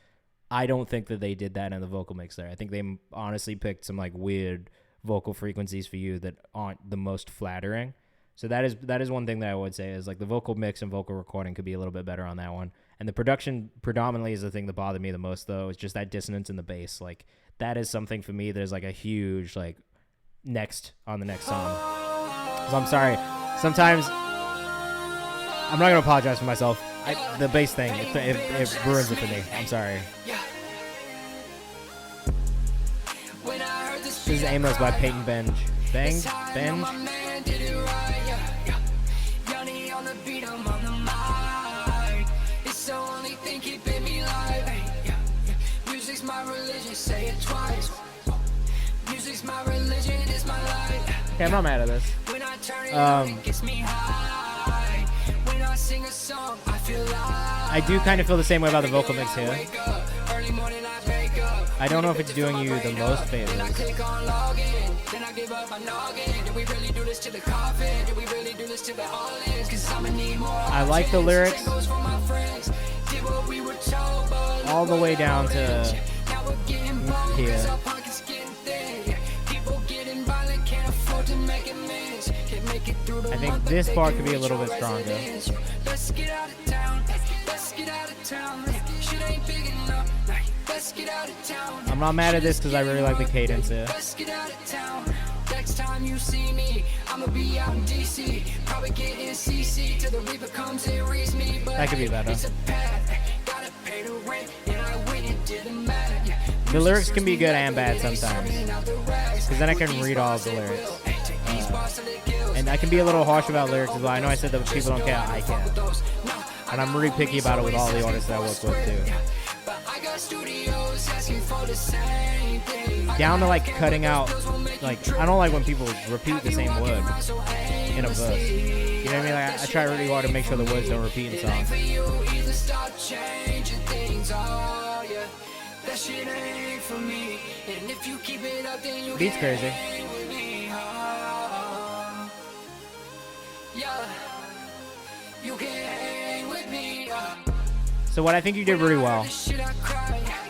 I don't think that they did that in the vocal mix there. I think they honestly picked some like weird vocal frequencies for you that aren't the most flattering. So that is one thing that I would say is like the vocal mix and vocal recording could be a little bit better on that one. And the production predominantly is the thing that bothered me the most though. It's just that dissonance in the bass. Like that is something for me that is like a huge like next on the next song. So I'm sorry. Sometimes, I'm not going to apologize for myself. The bass thing, it ruins it for me. I'm sorry. This is Aimless by Peyton Benj. Benj? Music's my religion, say it twice. Music's my religion, it's my life. Okay, I'm not mad at this. I do kind of feel the same way about the vocal mix here. I don't know if it's doing you the most favors. I like the lyrics all the way down to here. I think this part could be a little bit stronger. I'm not mad at this because I really like the cadence here. Next time you see me, I'ma be out in DC. Probably getting CC till the Reaper comes and reads me. But that could be better. It's a path, gotta pay the rent, and I went and did the math. The lyrics can be good and bad sometimes, because then I can read all of the lyrics. And I can be a little harsh about lyrics as well. I know I said that people don't care, I care. And I'm really picky about it with all the artists that I work with too. Down to like cutting out, like, I don't like when people repeat the same word in a verse. You know what I mean? Like, I try really hard to make sure the words don't repeat in songs. Beat's crazy. So what I think you did really well.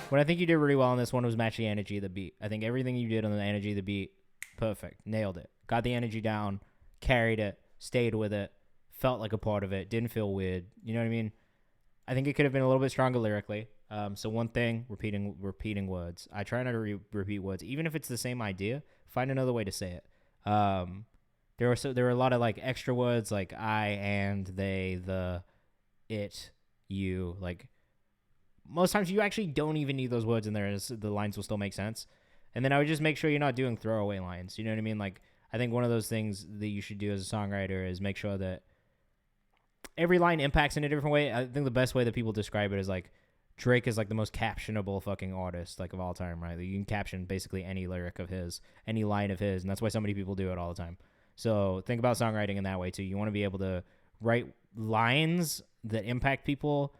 What I think you did really well on this one was match the energy of the beat. I think everything you did on the energy of the beat, perfect. Nailed it. Got the energy down, carried it, stayed with it, felt like a part of it, didn't feel weird. You know what I mean? I think it could have been a little bit stronger lyrically. So one thing, repeating words. I try not to repeat words. Even if it's the same idea, find another way to say it. There were a lot of like extra words like I, and, they, the, it, you. Like most times you actually don't even need those words in there. The lines will still make sense. And then I would just make sure you're not doing throwaway lines. You know what I mean? Like I think one of those things that you should do as a songwriter is make sure that every line impacts in a different way. I think the best way that people describe it is like Drake is like the most captionable fucking artist like of all time, right? You can caption basically any lyric of his, any line of his, and that's why so many people do it all the time. So think about songwriting in that way too. You want to be able to write lines that impact people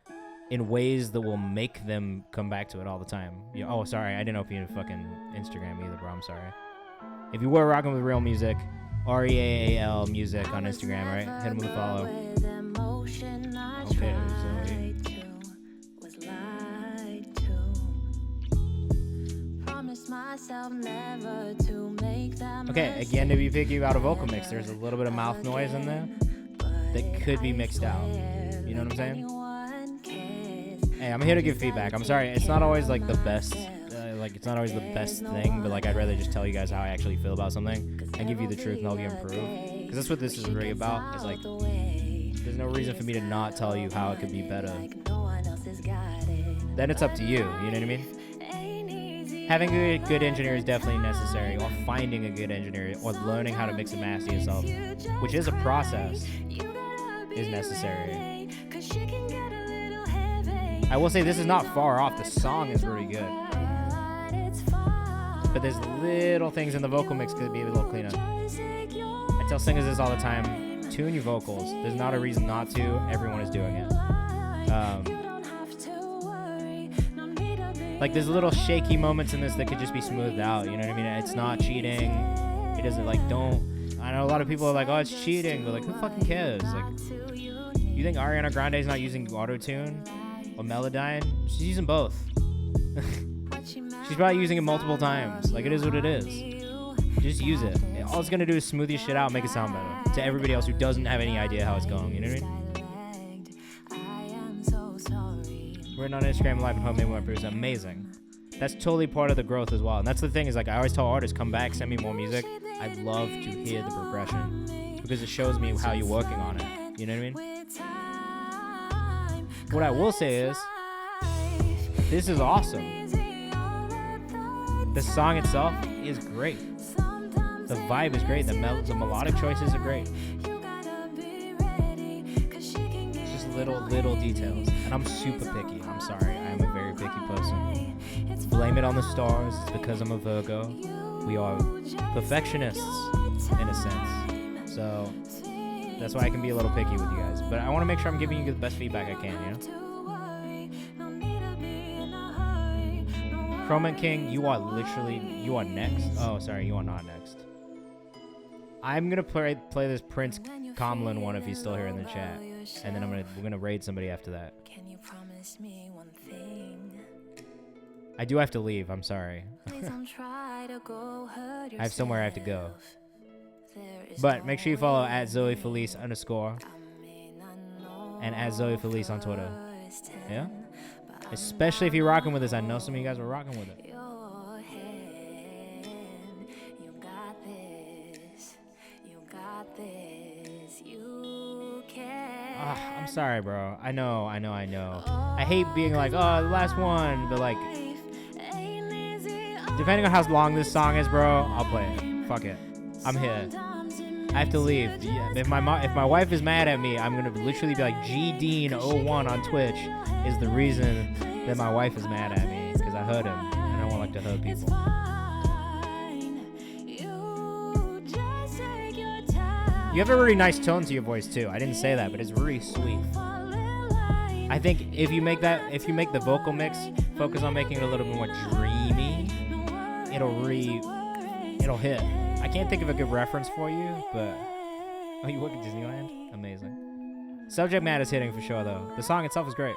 in ways that will make them come back to it all the time. Oh, sorry, I didn't open your fucking Instagram either, bro. I'm sorry. If you were rocking with real music, REAAL music on Instagram, right? Hit him with a follow. Okay, Zoe. Okay, again, to be picky about a vocal mix, there's a little bit of mouth noise in there that could be mixed out. You know what I'm saying? Hey, I'm here to give feedback. I'm sorry, it's not always like the best. It's not always the best thing, but like I'd rather just tell you guys how I actually feel about something and give you the truth and help you improve. Because that's what this is really about. It's like there's no reason for me to not tell you how it could be better. Then it's up to you. You know what I mean? Having a good engineer is definitely necessary, or finding a good engineer, or learning how to mix and master yourself, which is a process, is necessary. I will say this is not far off. The song is really good. But there's little things in the vocal mix could be a little cleaner. I tell singers this all the time. Tune your vocals. There's not a reason not to. Everyone is doing it. Like there's little shaky moments in this that could just be smoothed out. You know what I mean? It's not cheating. It doesn't like I know a lot of people are like, oh, it's cheating, but like who fucking cares? Like, you think Ariana Grande is not using auto-tune or Melodyne? She's using both. She's probably using it multiple times. Like, it is what it is. Just use it. All it's gonna do is smooth your shit out and make it sound better to everybody else who doesn't have any idea how it's going. You know what I mean? We're on Instagram Live at home, maybe my producer. Amazing. That's totally part of the growth as well. And that's the thing is, like, I always tell artists, come back, send me more music. I'd love to hear the progression because it shows me how you're working on it. You know what I mean? What I will say is, this is awesome. The song itself is great. The vibe is great. The melodic choices are great. It's just little details. And I'm super picky. I'm sorry. I am a very picky person. Blame it on the stars. It's because I'm a Virgo. We are perfectionists in a sense. So that's why I can be a little picky with you guys. But I want to make sure I'm giving you the best feedback I can, you know? Chroma King, you are next. Oh, sorry, you are not next. I'm gonna play this Prince Comlin one if he's still here in the chat, and then we're gonna raid somebody after that. Can you promise me one thing? I do have to leave. I'm sorry. I have somewhere I have to go. But make sure you follow at Zoe Felice _ and at Zoe Felice on Twitter. Yeah. Especially if you're rocking with us. I know some of you guys were rocking with it. I'm sorry, bro. I know. I hate being like, oh, the last one, but like, depending on how long this song is, bro, I'll play it. Fuck it. I'm here. I have to leave. Yeah, if my wife is mad at me, I'm gonna literally be like, GDean01 on Twitch is the reason that my wife is mad at me because I hurt him, and I don't like to hurt people. You have a really nice tone to your voice too. I didn't say that, but it's really sweet. I think if you make the vocal mix focus on making it a little bit more dreamy, it'll hit. I can't think of a good reference for you, but oh, you work at Disneyland? Amazing. Subject matter's hitting for sure though. The song itself is great.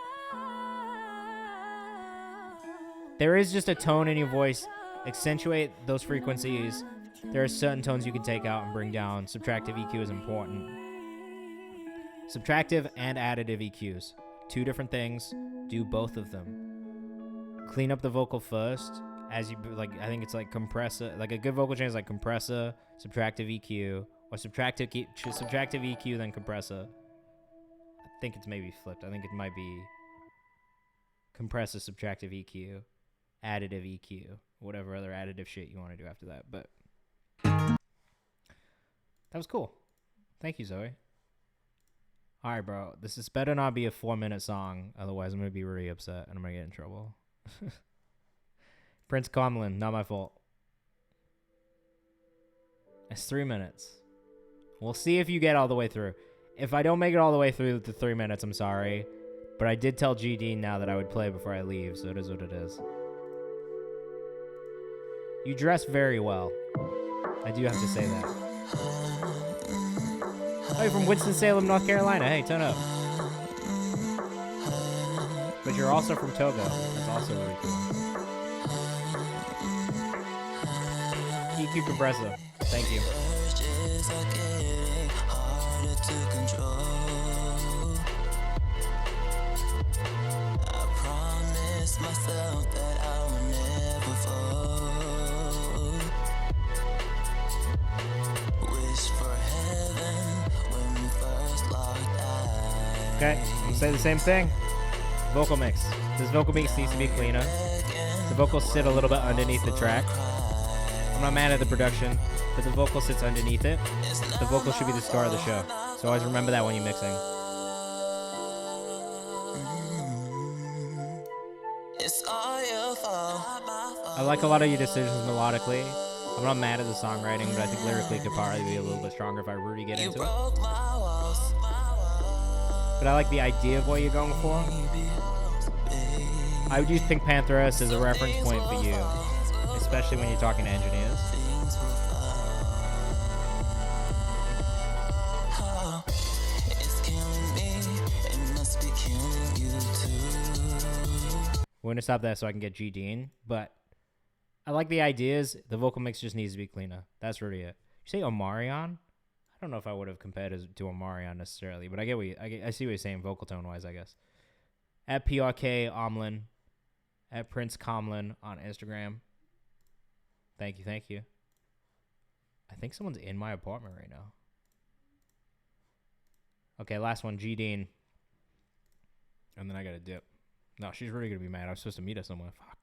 There is just a tone in your voice. Accentuate those frequencies. There are certain tones you can take out and bring down. Subtractive EQ is important. Subtractive and additive EQs. Two different things. Do both of them. Clean up the vocal first. As you like, I think it's like compressor. Like a good vocal chain is like compressor, subtractive EQ, or subtractive EQ then compressor. I think it's maybe flipped. I think it might be compressor, subtractive EQ, additive EQ, whatever other additive shit you want to do after that. But that was cool. Thank you, Zoe. All right, bro. This better not be a 4-minute song. Otherwise, I'm going to be really upset and I'm going to get in trouble. Prince Comlin, not my fault. It's 3 minutes. We'll see if you get all the way through. If I don't make it all the way through the 3 minutes, I'm sorry. But I did tell GD now that I would play before I leave, so it is what it is. You dress very well. I do have to say that. Oh, you're from Winston-Salem, North Carolina. Hey, turn up. But you're also from Togo. That's also really cool. EQ compressor. Thank you. I promised myself that I would never fall. Wish for heaven when we first locked eyes. Okay, we'll say the same thing. Vocal mix. This vocal mix needs to be cleaner. The vocals sit a little bit underneath the track. I'm not mad at the production, but the vocal sits underneath it. The vocal should be the star of the show. So always remember that when you're mixing. I like a lot of your decisions melodically. I'm not mad at the songwriting, but I think lyrically it could probably be a little bit stronger if I really get into it. But I like the idea of what you're going for. I would use Pink Pantheress as a reference point for you, especially when you're talking to engineers. We're gonna stop that so I can get G Dean, but I like the ideas. The vocal mix just needs to be cleaner. That's really it. You say Omarion? I don't know if I would have compared it to Omarion necessarily, but I get what I see what you're saying vocal tone wise, I guess. At PRK Omlin, at Prince Comlin on Instagram. Thank you. I think someone's in my apartment right now. Okay, last one, G Dean. And then I gotta dip. No, she's really gonna be mad. I was supposed to meet her somewhere. Fuck.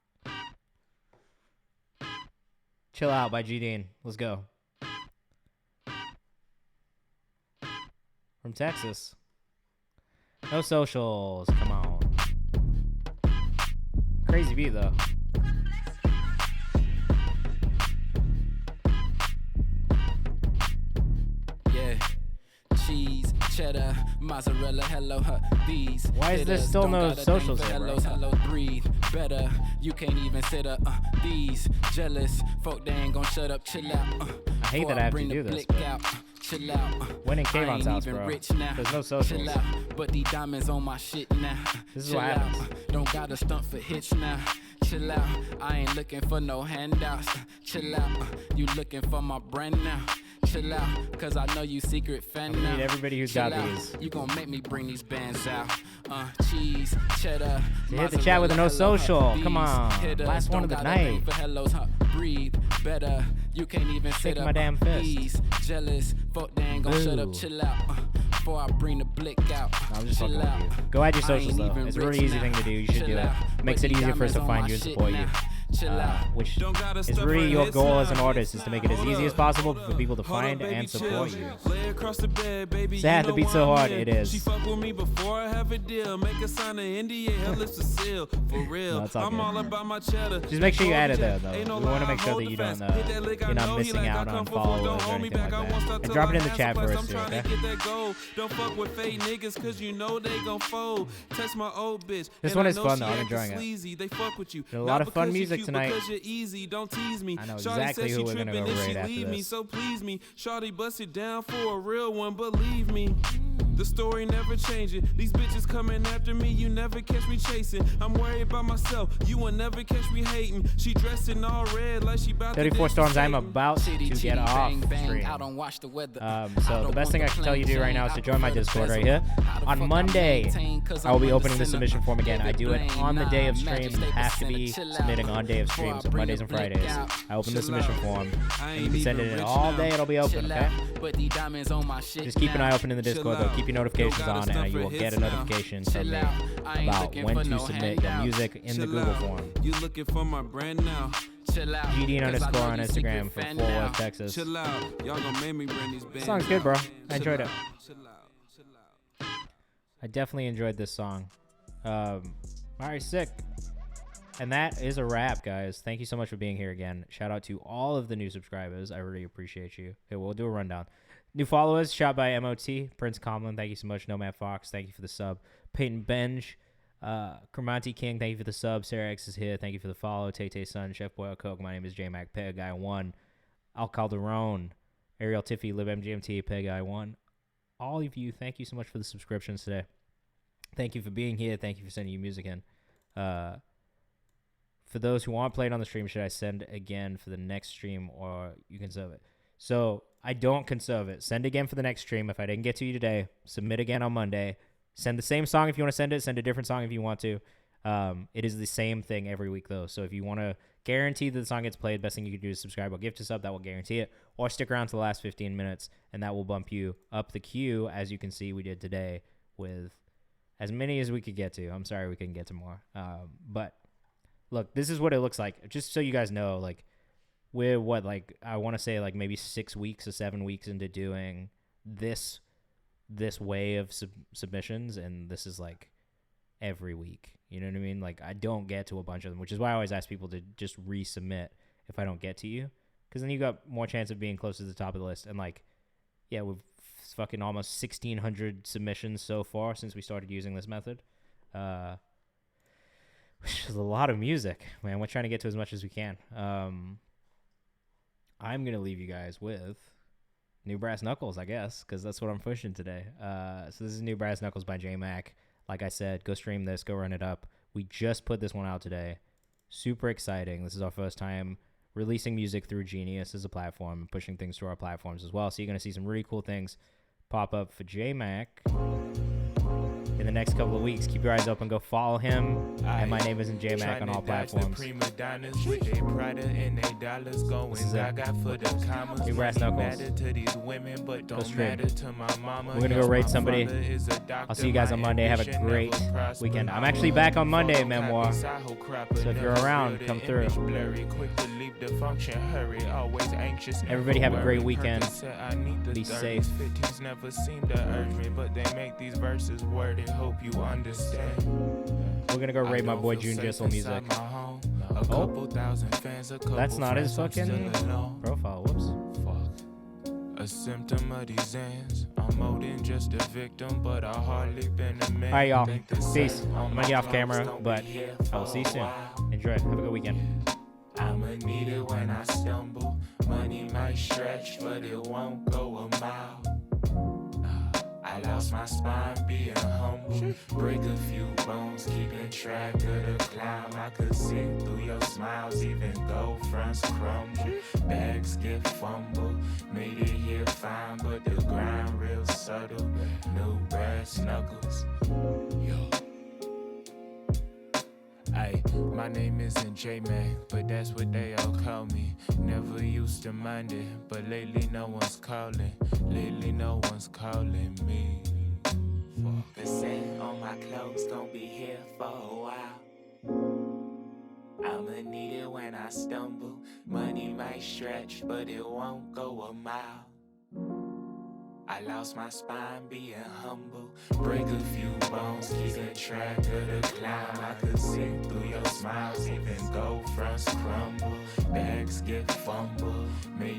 Chill Out by G Dean. Let's go. From Texas. No socials. Come on. Crazy beat though. Yeah. Cheese, cheddar, mozzarella, hello, these. Why is there still no socials here, bro? Hello, breathe better. You can't even sit up. These jealous folk, they ain't gonna shut up. Chill out. I hate that I have to do this. Chill out. When in Kayvan's house, bro. Rich now. There's no socials. Chill out. But these diamonds on my shit now. This is what happens. Don't gotta stunt for hits now. Chill out. I ain't looking for no handouts. Chill out. You looking for my brand now. Chill out, cause I know you secret fan now. I need everybody who's got these. You gon' make me bring these bands out. cheese, cheddar. Hit the chat with a no social. Come on. Last one of the night. Breathe better. You can't even shake my damn fist. Jealous. Fuck, they ain't gon' shut up. Chill out. Before I bring the blick out. No, I'm just fucking with you. Go add your socials though. It's a really easy thing to do. You should do it. Makes it easier for us to find you and support you. Which is really your goal as an artist, is to make it as easy as possible for people to find and support you. Sad, the beat's so hard. It is. She fuck with me before I have a deal. Make a sign of NDA, her lips are sealed. For real. No, I'm all about my cheddar. Just make sure you add it there though. We want to make sure that you don't you're not missing out on followers or anything like that. And drop it in the chat for us too, okay? Don't fuck with fake niggas cause you know they gon' fold. Test my old bitch. This one is fun though. I'm enjoying it. They fuck with you. There's a lot of fun music tonight. Don't tease me. I know exactly who we're gonna go right after this. So please me. Shawty bust it down for a real one, believe me. The story never changing. These bitches coming after me, you never catch me chasing. I'm worried about myself, you will never catch me hating. She dressed in all red like she about 34 storms. I'm about to get off stream. So the best thing I can tell you to do right now is to join my Discord right here. On Monday, I will be opening the submission form again. I do it on the day of stream. You have to be submitting on day of stream, so Mondays and Fridays. I open the submission form, and you can send it in all day. It'll be open, okay? Just keep an eye open in the Discord though. Keep your notifications on, and you will get a notification from me about when to submit your music in the Google form. You looking for my brand now? GD underscore on Instagram from Fort Worth, Texas. Song's good, bro. I enjoyed it. I definitely enjoyed this song. All right, sick. And that is a wrap, guys. Thank you so much for being here again. Shout out to all of the new subscribers. I really appreciate you. Okay, we'll do a rundown. New followers, shout by MOT. Prince Comlin, thank you so much. Nomad Fox, thank you for the sub. Peyton Benj, Cromanti King, thank you for the sub. Sarah X is here, thank you for the follow. Tay Sun, Chef Boyle Coke, my name is J-Mac, Peg Guy 1. Al Calderon, Ariel Tiffy, Lib MGMT, Peg Guy 1. All of you, thank you so much for the subscriptions today. Thank you for being here. Thank you for sending your music in. For those who want played on the stream, should I send again for the next stream, or you can save it? So I don't conserve it. Send again for the next stream. If I didn't get to you today, submit again on Monday. Send the same song if you want to send it. Send a different song if you want to. It is the same thing every week, though. So if you want to guarantee that the song gets played, best thing you can do is subscribe or gift a sub. That will guarantee it. Or stick around to the last 15 minutes, and that will bump you up the queue, as you can see we did today with as many as we could get to. I'm sorry we couldn't get to more. But look, this is what it looks like. Just so you guys know, like, we're what, like, I want to say like maybe 6 weeks or 7 weeks into doing this way of submissions, and this is like every week. You know what I mean? Like, I don't get to a bunch of them, which is why I always ask people to just resubmit if I don't get to you, because then you got more chance of being close to the top of the list. And like, yeah, we've fucking almost 1,600 submissions so far since we started using this method. Which is a lot of music, man. We're trying to get to as much as we can. I'm going to leave you guys with New Brass Knuckles, I guess, because that's what I'm pushing today. So this is New Brass Knuckles by J-Mac. Like I said, go stream this, go run it up. We just put this one out today. Super exciting. This is our first time releasing music through Genius as a platform and pushing things to our platforms as well. So you're going to see some really cool things pop up for J-Mac in the next couple of weeks. Keep your eyes open. Go follow him. And my name isn't J-Mac on all platforms. This is it. New Brass Knuckles. Go stream. We're going to go raid somebody. I'll see you guys on Monday. Have a great weekend. I'm actually back on Monday, Memoir. So if you're around, come through. Everybody have a great weekend. Be safe. Never seem to urge me, but they make these verses worded. Hope you understand. We're gonna go rate my boy June Jissel music. Oh, that's not his fucking profile. Whoops. A symptom of these ends. I'm more than just a victim, but I hardly been a man. Alright, y'all. Peace. I'm gonna get off camera, but I will see you soon. Enjoy. Have a good weekend. I'ma need it when I stumble. Money might stretch, but it won't go a mile. I lost my spine being humble. Break a few bones, keeping track of the climb. I could see through your smiles, even gold fronts crumble. Bags get fumbled, made it here fine, but the grind real subtle. New brass brass knuckles. Yo. Ay, my name isn't J-Man, but that's what they all call me. Never used to mind it, but lately no one's calling. Lately no one's calling me. The scent on my clothes gon' be here for a while. I'ma need it when I stumble. Money might stretch, but it won't go a mile. I lost my spine being humble. Break a few bones, keeping track of the clown. I could see through your smiles, even gold fronts crumble. Bags get fumbled, may